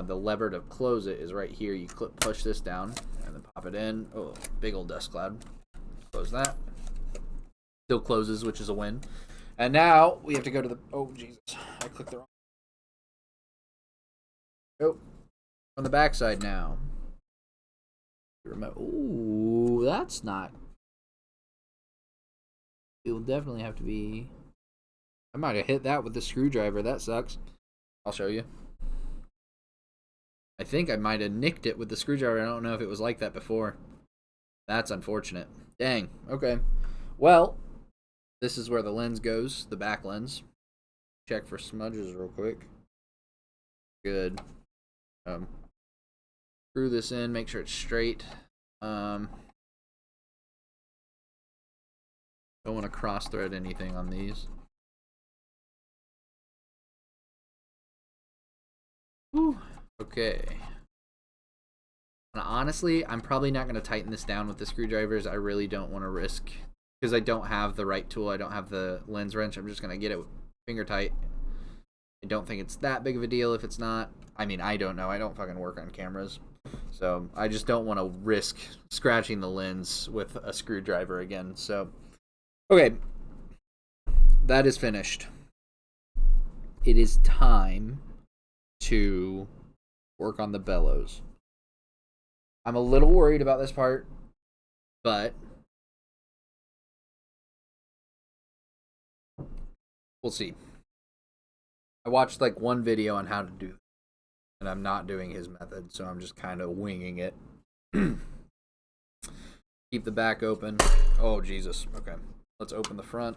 The lever to close it is right here. You push this down and then pop it in. Oh, big old dust cloud. Close that. Still closes, which is a win. And now we have to go to the... Oh, Jesus. I clicked the wrong... Oh. On the back side now. Ooh, that's not... It will definitely have to be... I might have hit that with the screwdriver. That sucks. I'll show you. I think I might have nicked it with the screwdriver. I don't know if it was like that before. That's unfortunate. Dang. Okay. Well, this is where the lens goes. The back lens. Check for smudges real quick. Good. Screw this in. Make sure it's straight. Don't want to cross thread anything on these. Whew. Okay. And honestly, I'm probably not going to tighten this down with the screwdrivers. I really don't want to risk, because I don't have the right tool. I don't have the lens wrench. I'm just going to get it finger tight. I don't think it's that big of a deal if it's not. I mean, I don't know. I don't fucking work on cameras. So I just don't want to risk scratching the lens with a screwdriver again. So, okay. That is finished. It is time to work on the bellows. I'm a little worried about this part, but we'll see. I watched like one video on how to do it, and I'm not doing his method, so I'm just kind of winging it. Keep the back open. Oh, Jesus. Okay. Let's open the front.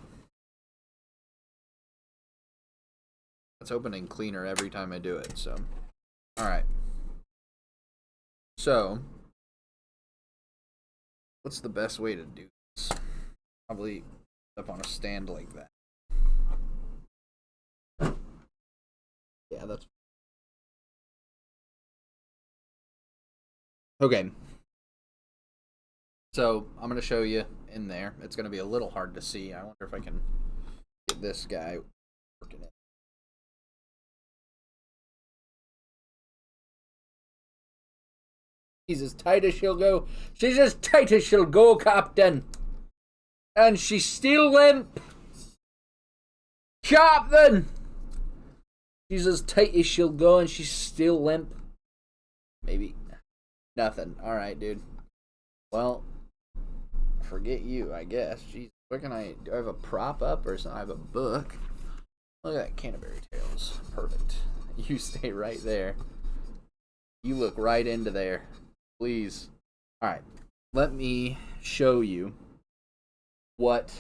It's opening cleaner every time I do it, so. Alright. So, what's the best way to do this? Probably up on a stand like that. Yeah, that's... Okay. So, I'm going to show you in there. It's going to be a little hard to see. I wonder if I can get this guy working it. She's as tight as she'll go. She's as tight as she'll go, Captain. And she's still limp. Captain! She's as tight as she'll go and she's still limp. Maybe. Nothing. Alright, dude. Well, forget you, I guess. Jeez, where can I... Do I have a prop up or something? I have a book. Look at that Canterbury Tales. Perfect. You stay right there. You look right into there. Please. Alright. Let me show you what...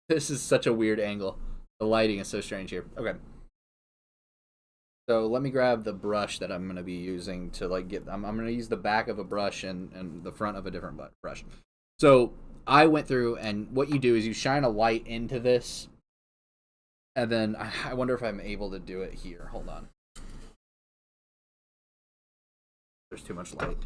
This is such a weird angle. The lighting is so strange here. Okay. So let me grab the brush that I'm going to be using to like get... I'm going to use the back of a brush and the front of a different brush. So I went through, and what you do is you shine a light into this. And then I wonder if I'm able to do it here. Hold on. There's too much light.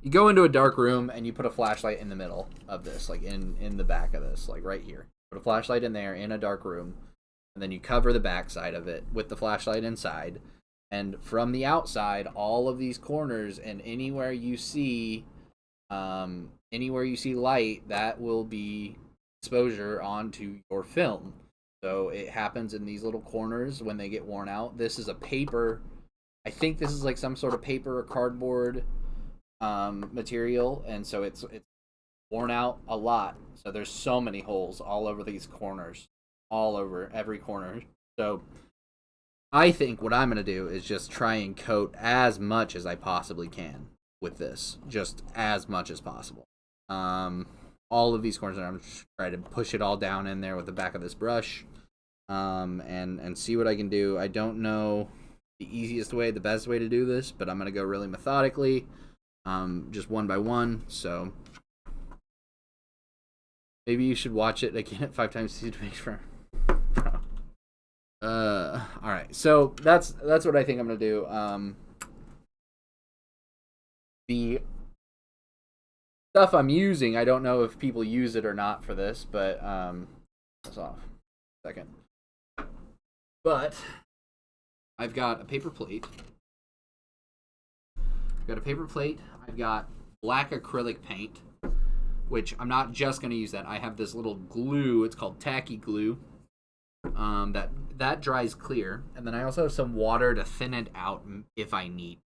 You go into a dark room and you put a flashlight in the middle of this, like in the back of this, like right here. Put a flashlight in there in a dark room, and then you cover the back side of it with the flashlight inside. And from the outside, all of these corners and anywhere you see light, that will be exposure onto your film. So it happens in these little corners when they get worn out. This is a paper. I think this is like some sort of paper or cardboard material, and so it's worn out a lot. So there's so many holes all over these corners, all over every corner. So I think what I'm going to do is just try and coat as much as I possibly can with this, just as much as possible. All of these corners, I'm just trying to push it all down in there with the back of this brush, and see what I can do. I don't know the easiest way, the best way to do this, but I'm going to go really methodically, just one by one. So maybe you should watch it again at 5 times speed to make sure. All right, so that's what I think I'm gonna do. The stuff I'm using, I don't know if people use it or not for this, but that's off. Second. But I've got a paper plate. I've got black acrylic paint, which I'm not just gonna use that. I have this little glue. It's called tacky glue. That dries clear, and then I also have some water to thin it out if I need.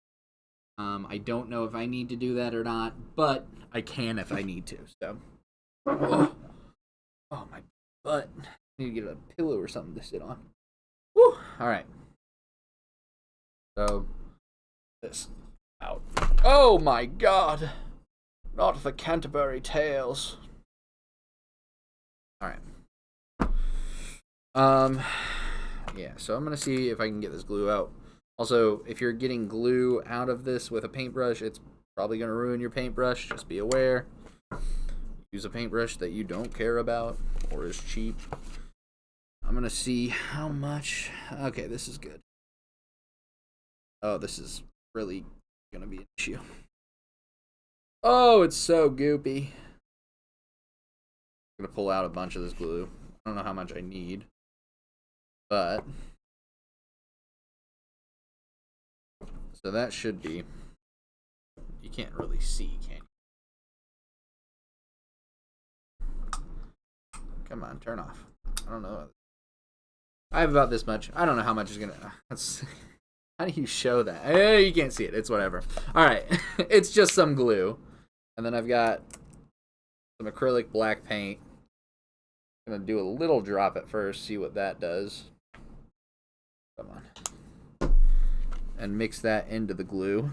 I don't know if I need to do that or not, but I can if I need to. So, oh my butt! I need to get a pillow or something to sit on. Woo! All right. So this out. Oh my God! Not the Canterbury Tales. All right. Yeah, so I'm gonna see if I can get this glue out. Also, if you're getting glue out of this with a paintbrush, it's probably gonna ruin your paintbrush. Just be aware. Use a paintbrush that you don't care about or is cheap. I'm gonna see how much. Okay, this is good. Oh, this is really gonna be an issue. Oh, it's so goopy. I'm gonna pull out a bunch of this glue. I don't know how much I need, but so that should be. You can't really see, can you? Come on, turn off. I don't know. I have about this much. I don't know how much is gonna. How do you show that? You can't see it. It's whatever. All right, it's just some glue, and then I've got some acrylic black paint. I'm gonna do a little drop at first, see what that does. Come on. And mix that into the glue.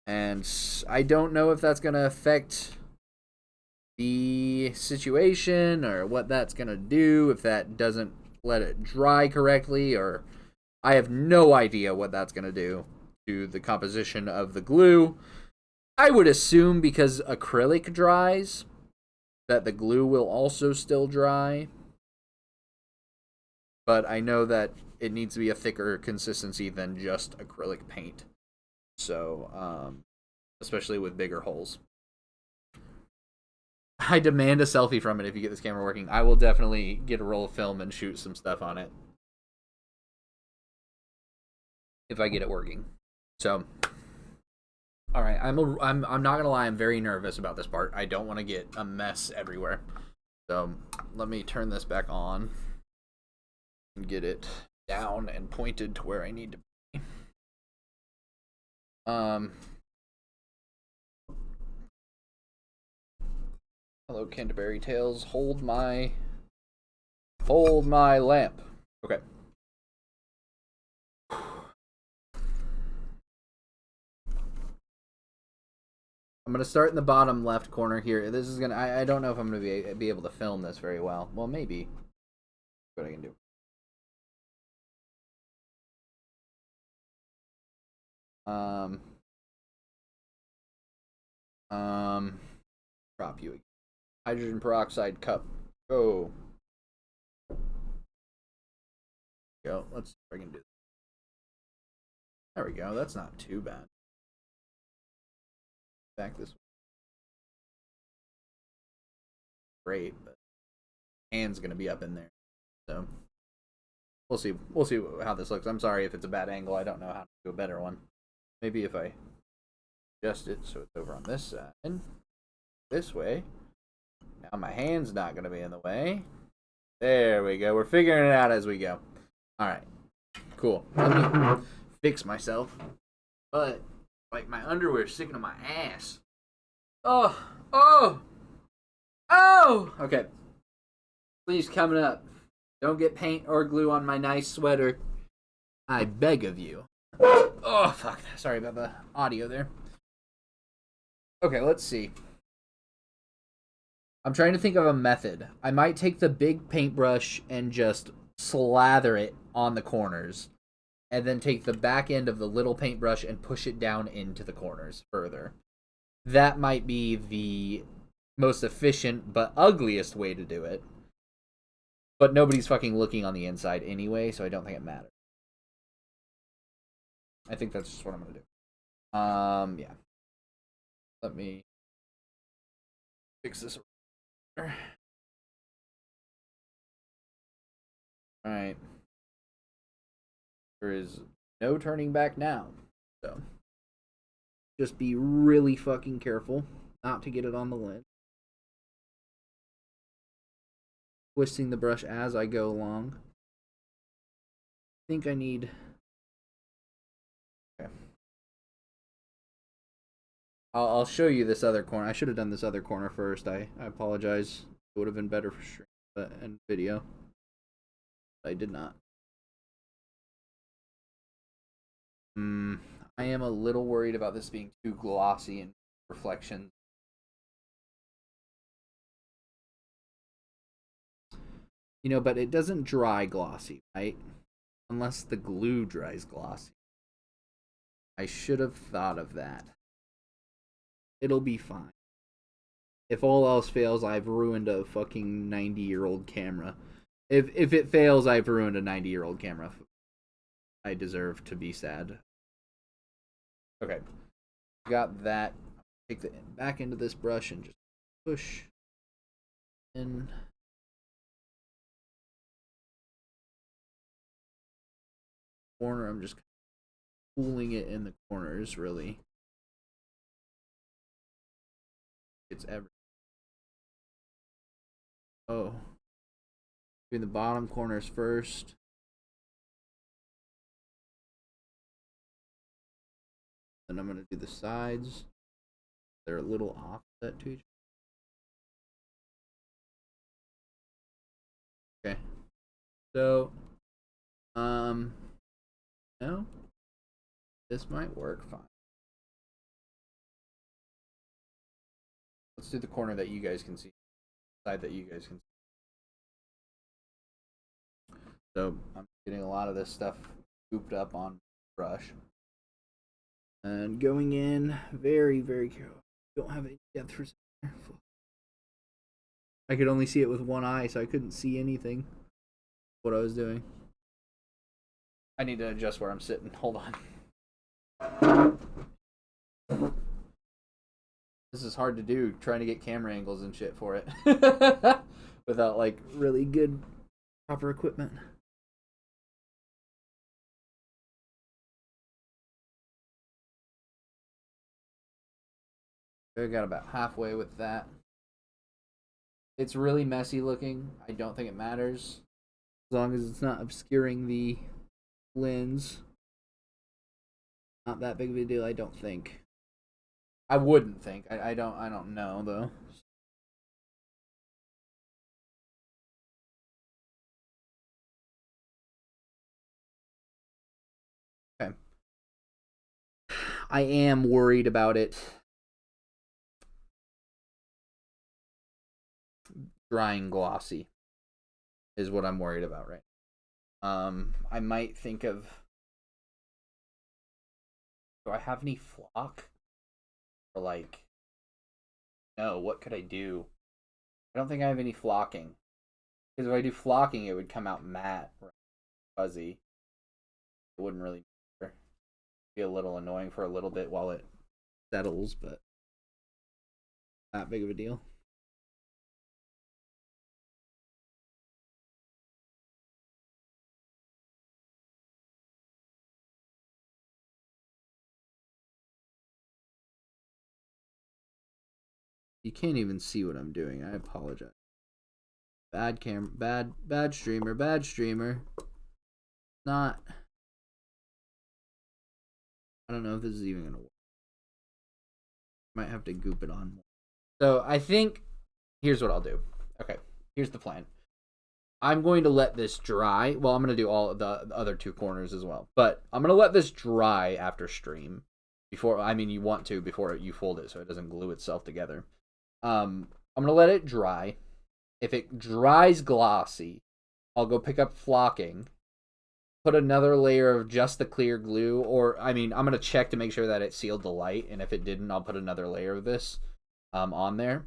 And I don't know if that's gonna affect the situation or what that's gonna do, if that doesn't let it dry correctly, or I have no idea what that's gonna do to the composition of the glue. I would assume because acrylic dries, that the glue will also still dry. But I know that it needs to be a thicker consistency than just acrylic paint. So, especially with bigger holes. I demand a selfie from it if you get this camera working. I will definitely get a roll of film and shoot some stuff on it. If I get it working. So, all right, I'm not gonna lie, I'm very nervous about this part. I don't want to get a mess everywhere. So let me turn this back on and get it down and pointed to where I need to be. Hello, Canterbury Tales. Hold my lamp. Okay. I'm gonna start in the bottom left corner here. This is gonna. I don't know if I'm gonna be able to film this very well. Well, maybe. What I can do. Prop you again. Hydrogen peroxide cup. Go. Go. Let's see if I can do this. There we go. That's not too bad. Back this way. great, but hand's gonna be up in there. So we'll see. We'll see how this looks. I'm sorry if it's a bad angle. I don't know how to do a better one. Maybe if I adjust it so it's over on this side, this way. Now my hand's not gonna be in the way. There we go. We're figuring it out as we go. All right, cool. Let me fix myself. But like my underwear sticking to my ass. Oh, oh, oh. Okay. Please, coming up. Don't get paint or glue on my nice sweater. I beg of you. Oh, fuck. Sorry about the audio there. Okay, let's see. I'm trying to think of a method. I might take the big paintbrush and just slather it on the corners. And then take the back end of the little paintbrush and push it down into the corners further. That might be the most efficient but ugliest way to do it. But nobody's fucking looking on the inside anyway, so I don't think it matters. I think that's just what I'm gonna do. Yeah. Let me fix this. Alright. There is no turning back now. So just be really fucking careful not to get it on the lid. Twisting the brush as I go along. I think I need... Okay. I'll show you this other corner. I should have done this other corner first. I apologize. It would have been better for stream and video. But I did not. I am a little worried about this being too glossy and reflection. You know, but it doesn't dry glossy, right? Unless the glue dries glossy. I should have thought of that. It'll be fine. If all else fails, I've ruined a fucking 90-year-old camera. If it fails, I've ruined a 90-year-old camera. I deserve to be sad. Okay. Got that. Take the back end of this brush and just push in. Corner, I'm just pulling it in the corners, really. It's everything. Oh. Doing the bottom corners first. Then I'm going to do the sides. They're a little offset to each other. Okay. So, no. This might work fine. Let's do the corner that you guys can see. Side that you guys can see. So, I'm getting a lot of this stuff scooped up on brush. And going in very, very careful. Don't have any depth for I could only see it with one eye, so I couldn't see anything. What I was doing. I need to adjust where I'm sitting. Hold on. This is hard to do, trying to get camera angles and shit for it. Without, like, really good, proper equipment. I got about halfway with that. It's really messy looking. I don't think it matters. As long as it's not obscuring the lens. Not that big of a deal, I don't think. I wouldn't think. I don't know though. Okay. I am worried about it drying glossy is what I'm worried about right now. I might think of, do I have any flock? Or like, no, what could I do? I don't think I have any flocking. Because if I do flocking, it would come out matte, fuzzy. It wouldn't really matter. Be a little annoying for a little bit while it settles, but not big of a deal. You can't even see what I'm doing. I apologize. Bad camera, bad streamer, bad streamer. Not. I don't know if this is even gonna work. Might have to goop it on more. So I think here's what I'll do. Okay, here's the plan. I'm going to let this dry. Well, I'm going to do all of the other two corners as well. But I'm going to let this dry after stream. Before, I mean, you want to before you fold it so it doesn't glue itself together. I'm going to let it dry. If it dries glossy, I'll go pick up flocking, put another layer of just the clear glue, or, I mean, I'm going to check to make sure that it sealed the light, and if it didn't, I'll put another layer of this on there.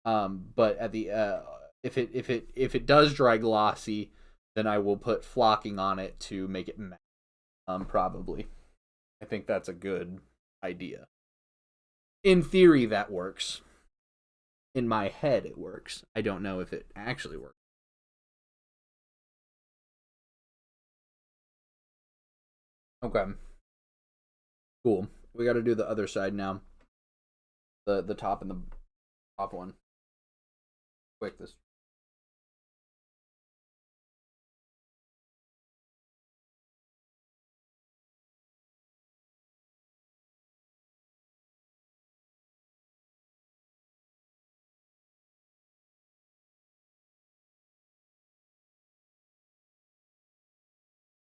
But at the if it does dry glossy, then I will put flocking on it to make it matte. Probably. I think that's a good idea. In theory, that works. In my head, it works. I don't know if it actually works. Okay. Cool. We got to do the other side now. The top and the top one. Quick, this.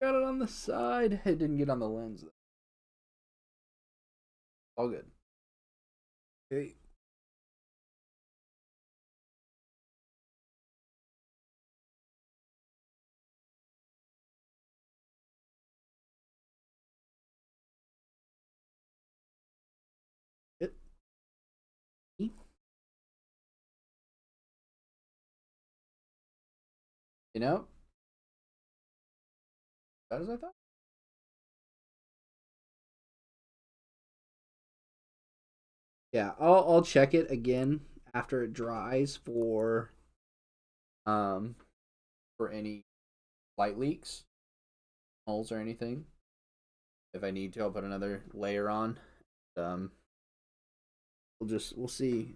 Got it on the side. It didn't get on the lens. All good. Okay. It. You know, as I thought. Yeah, I'll check it again after it dries um for any light leaks, holes or anything. If I need to, I'll put another layer on. Um, we'll see.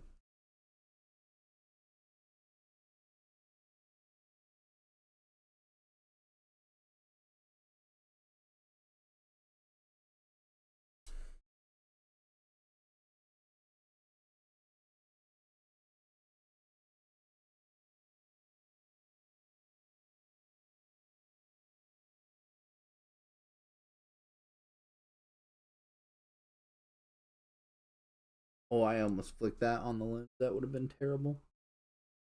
Oh, I almost flicked that on the lens. That would have been terrible.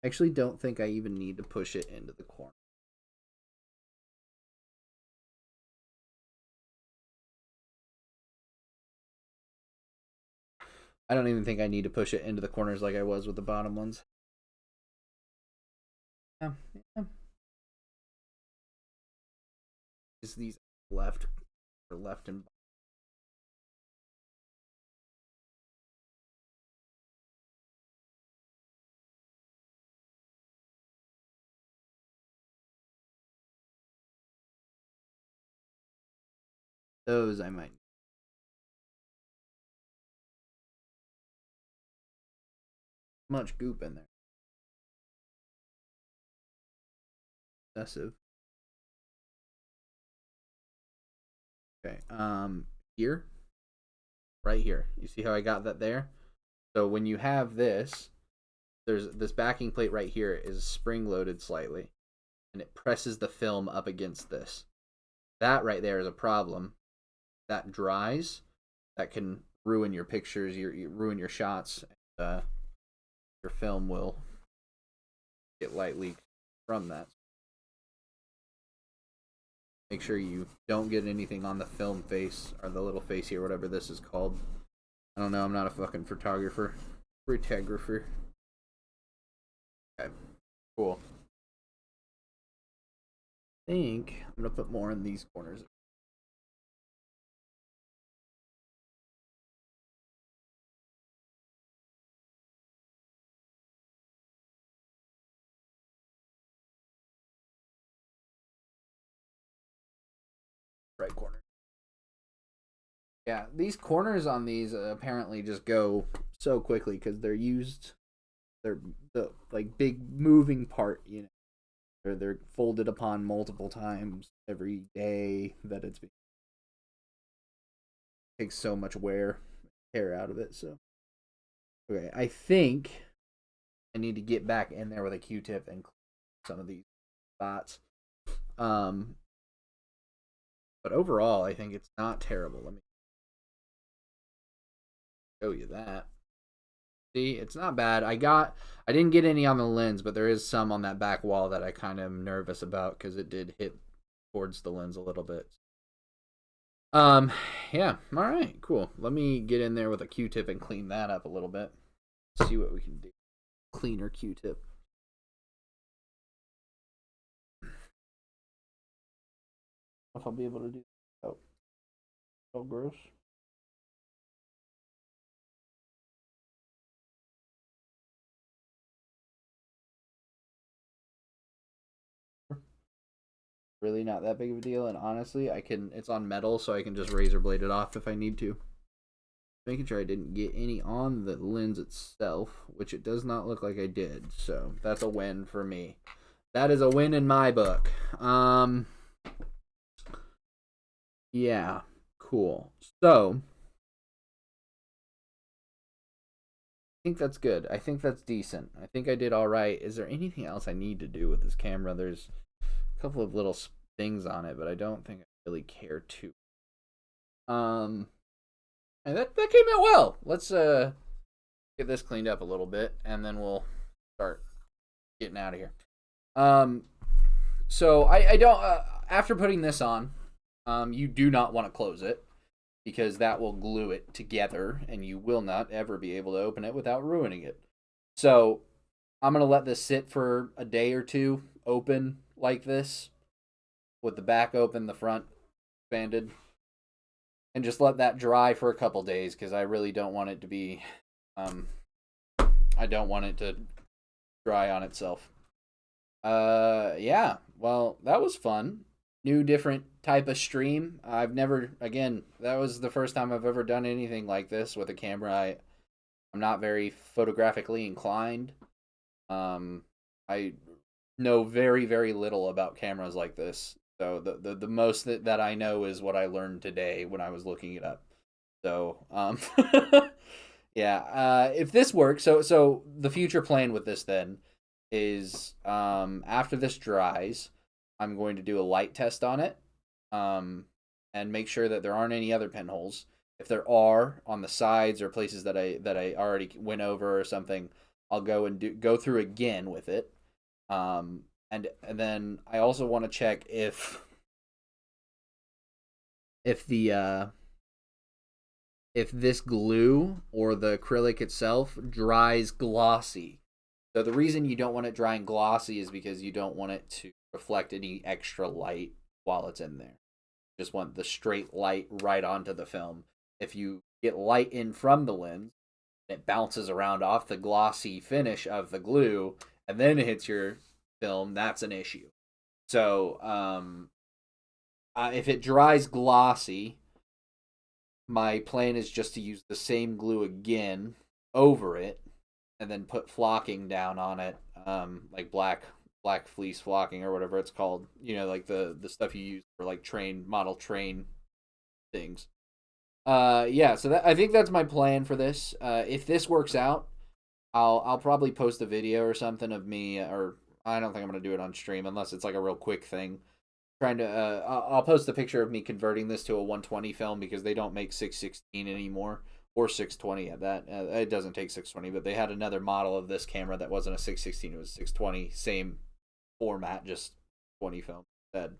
I actually don't think I even need to push it into the corner. I don't even think I need to push it into the corners like I was with the bottom ones. Yeah, yeah. Is these left or left and those I might. Much goop in there. Excessive. Okay. Here, right here. You see how I got that there? So when you have this, there's this backing plate right here is spring loaded slightly, and it presses the film up against this. That right there is a problem. That dries, that can ruin your pictures, you ruin your shots. Your film will get light leak from that. Make sure you don't get anything on the film face or the little face here, whatever this is called. I don't know. I'm not a fucking photographer. Photographer. Okay. Cool. I think I'm gonna put more in these corners. Right corner. Yeah, these corners on these apparently just go so quickly because they're used they're the like big moving part, you know. They're folded upon multiple times every day that it's been takes so much wear hair out of it. So okay, I think I need to get back in there with a Q-tip and clean some of these spots. Um, but overall, I think it's not terrible. Let me show you that. See, it's not bad. I didn't get any on the lens, but there is some on that back wall that I kind of am nervous about because it did hit towards the lens a little bit. Um, yeah, all right, cool. Let me get in there with a Q-tip and clean that up a little bit. See what we can do. Cleaner Q-tip. If I'll be able to do. Oh, so gross. Really not that big of a deal, and honestly, I can. It's on metal, so I can just razor blade it off if I need to. Making sure I didn't get any on the lens itself, which it does not look like I did. So that's a win for me. That is a win in my book. Yeah, cool. So I think that's good. I think that's decent. I think I did all right. Is there anything else I need to do with this camera? There's a couple of little things on it, but I don't think I really care to. And that came out well. Let's get this cleaned up a little bit, and then we'll start getting out of here. So I don't after putting this on, you do not want to close it because that will glue it together, and you will not ever be able to open it without ruining it. So I'm gonna let this sit for a day or two, open like this, with the back open, the front expanded, and just let that dry for a couple days because I really don't want it to be, I don't want it to dry on itself. Yeah, well, that was fun. New, different type of stream. I've never, again, that was the first time I've ever done anything like this with a camera. I'm not very photographically inclined. I know very, very little about cameras like this. So the most that I know is what I learned today when I was looking it up. So yeah, if this works, so the future plan with this then is after this dries, I'm going to do a light test on it, and make sure that there aren't any other pinholes. If there are on the sides or places that I already went over or something, I'll go and go through again with it. And then I also want to check if the if this glue or the acrylic itself dries glossy. So the reason you don't want it drying glossy is because you don't want it to reflect any extra light while it's in there. You just want the straight light right onto the film. If you get light in from the lens, it bounces around off the glossy finish of the glue and then it hits your film, that's an issue. So if it dries glossy, my plan is just to use the same glue again over it and then put flocking down on it, like black fleece flocking or whatever it's called. You know, like the stuff you use for like model train things. Yeah, so I think that's my plan for this. If this works out, I'll probably post a video or something of me, or I don't think I'm gonna do it on stream unless it's like a real quick thing. Trying to, I'll post a picture of me converting this to a 120 film because they don't make 616 anymore, or 620 at that. It doesn't take 620, but they had another model of this camera that wasn't a 616; it was 620, same format, just 20 film instead.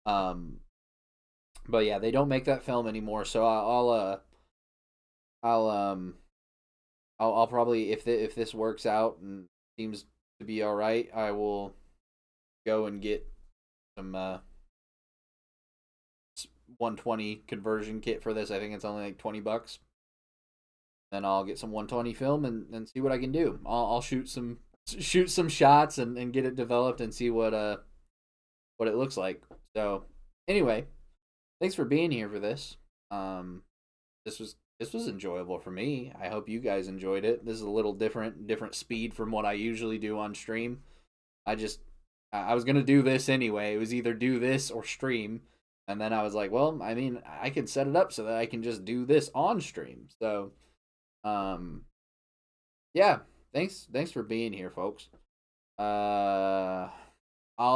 But yeah, they don't make that film anymore, so I'll probably if this works out and seems to be all right, I will go and get some 120 conversion kit for this. I think it's only like $20. Then I'll get some 120 film and see what I can do. I'll shoot some shots and get it developed and see what it looks like. So anyway, thanks for being here for this. This was This was enjoyable for me. I hope you guys enjoyed it. This is a little different speed from what I usually do on stream. I was gonna do this anyway. It was either do this or stream, and then I was like, well, I mean, I could set it up so that I can just do this on stream. So, um, yeah, thanks for being here, folks. I'll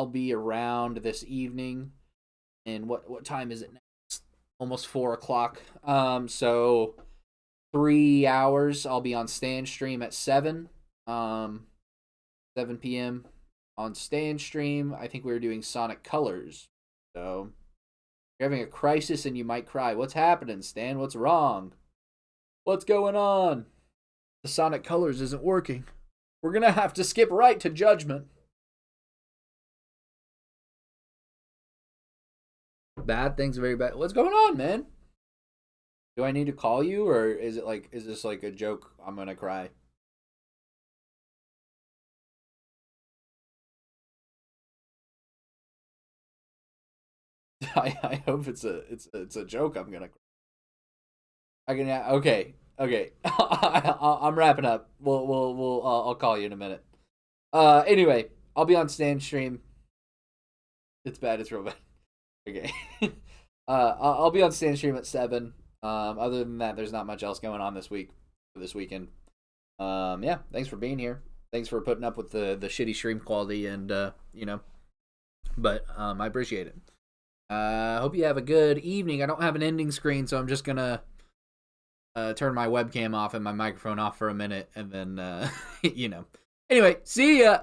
be around this evening. And what time is it now? It's almost 4 o'clock. So 3 hours. I'll be on Stand Stream at 7. 7 p.m. on Stand Stream. I think we were doing Sonic Colors. So you're having a crisis and you might cry. What's happening, Stan? What's wrong? What's going on? The Sonic Colors isn't working. We're gonna have to skip right to Judgment. Bad things, very bad. What's going on, man? Do I need to call you, or is this like a joke? I'm gonna cry. I hope it's a joke. I'm gonna. I can. Okay. I'm wrapping up. I'll call you in a minute. Anyway, I'll be on Stand Stream. It's bad. It's real bad. Okay. I'll be on Stand Stream at 7. Other than that, there's not much else going on this weekend. Yeah. Thanks for being here. Thanks for putting up with the shitty stream quality, and but I appreciate it. Hope you have a good evening. I don't have an ending screen, so I'm just gonna turn my webcam off and my microphone off for a minute, and then Anyway, see ya.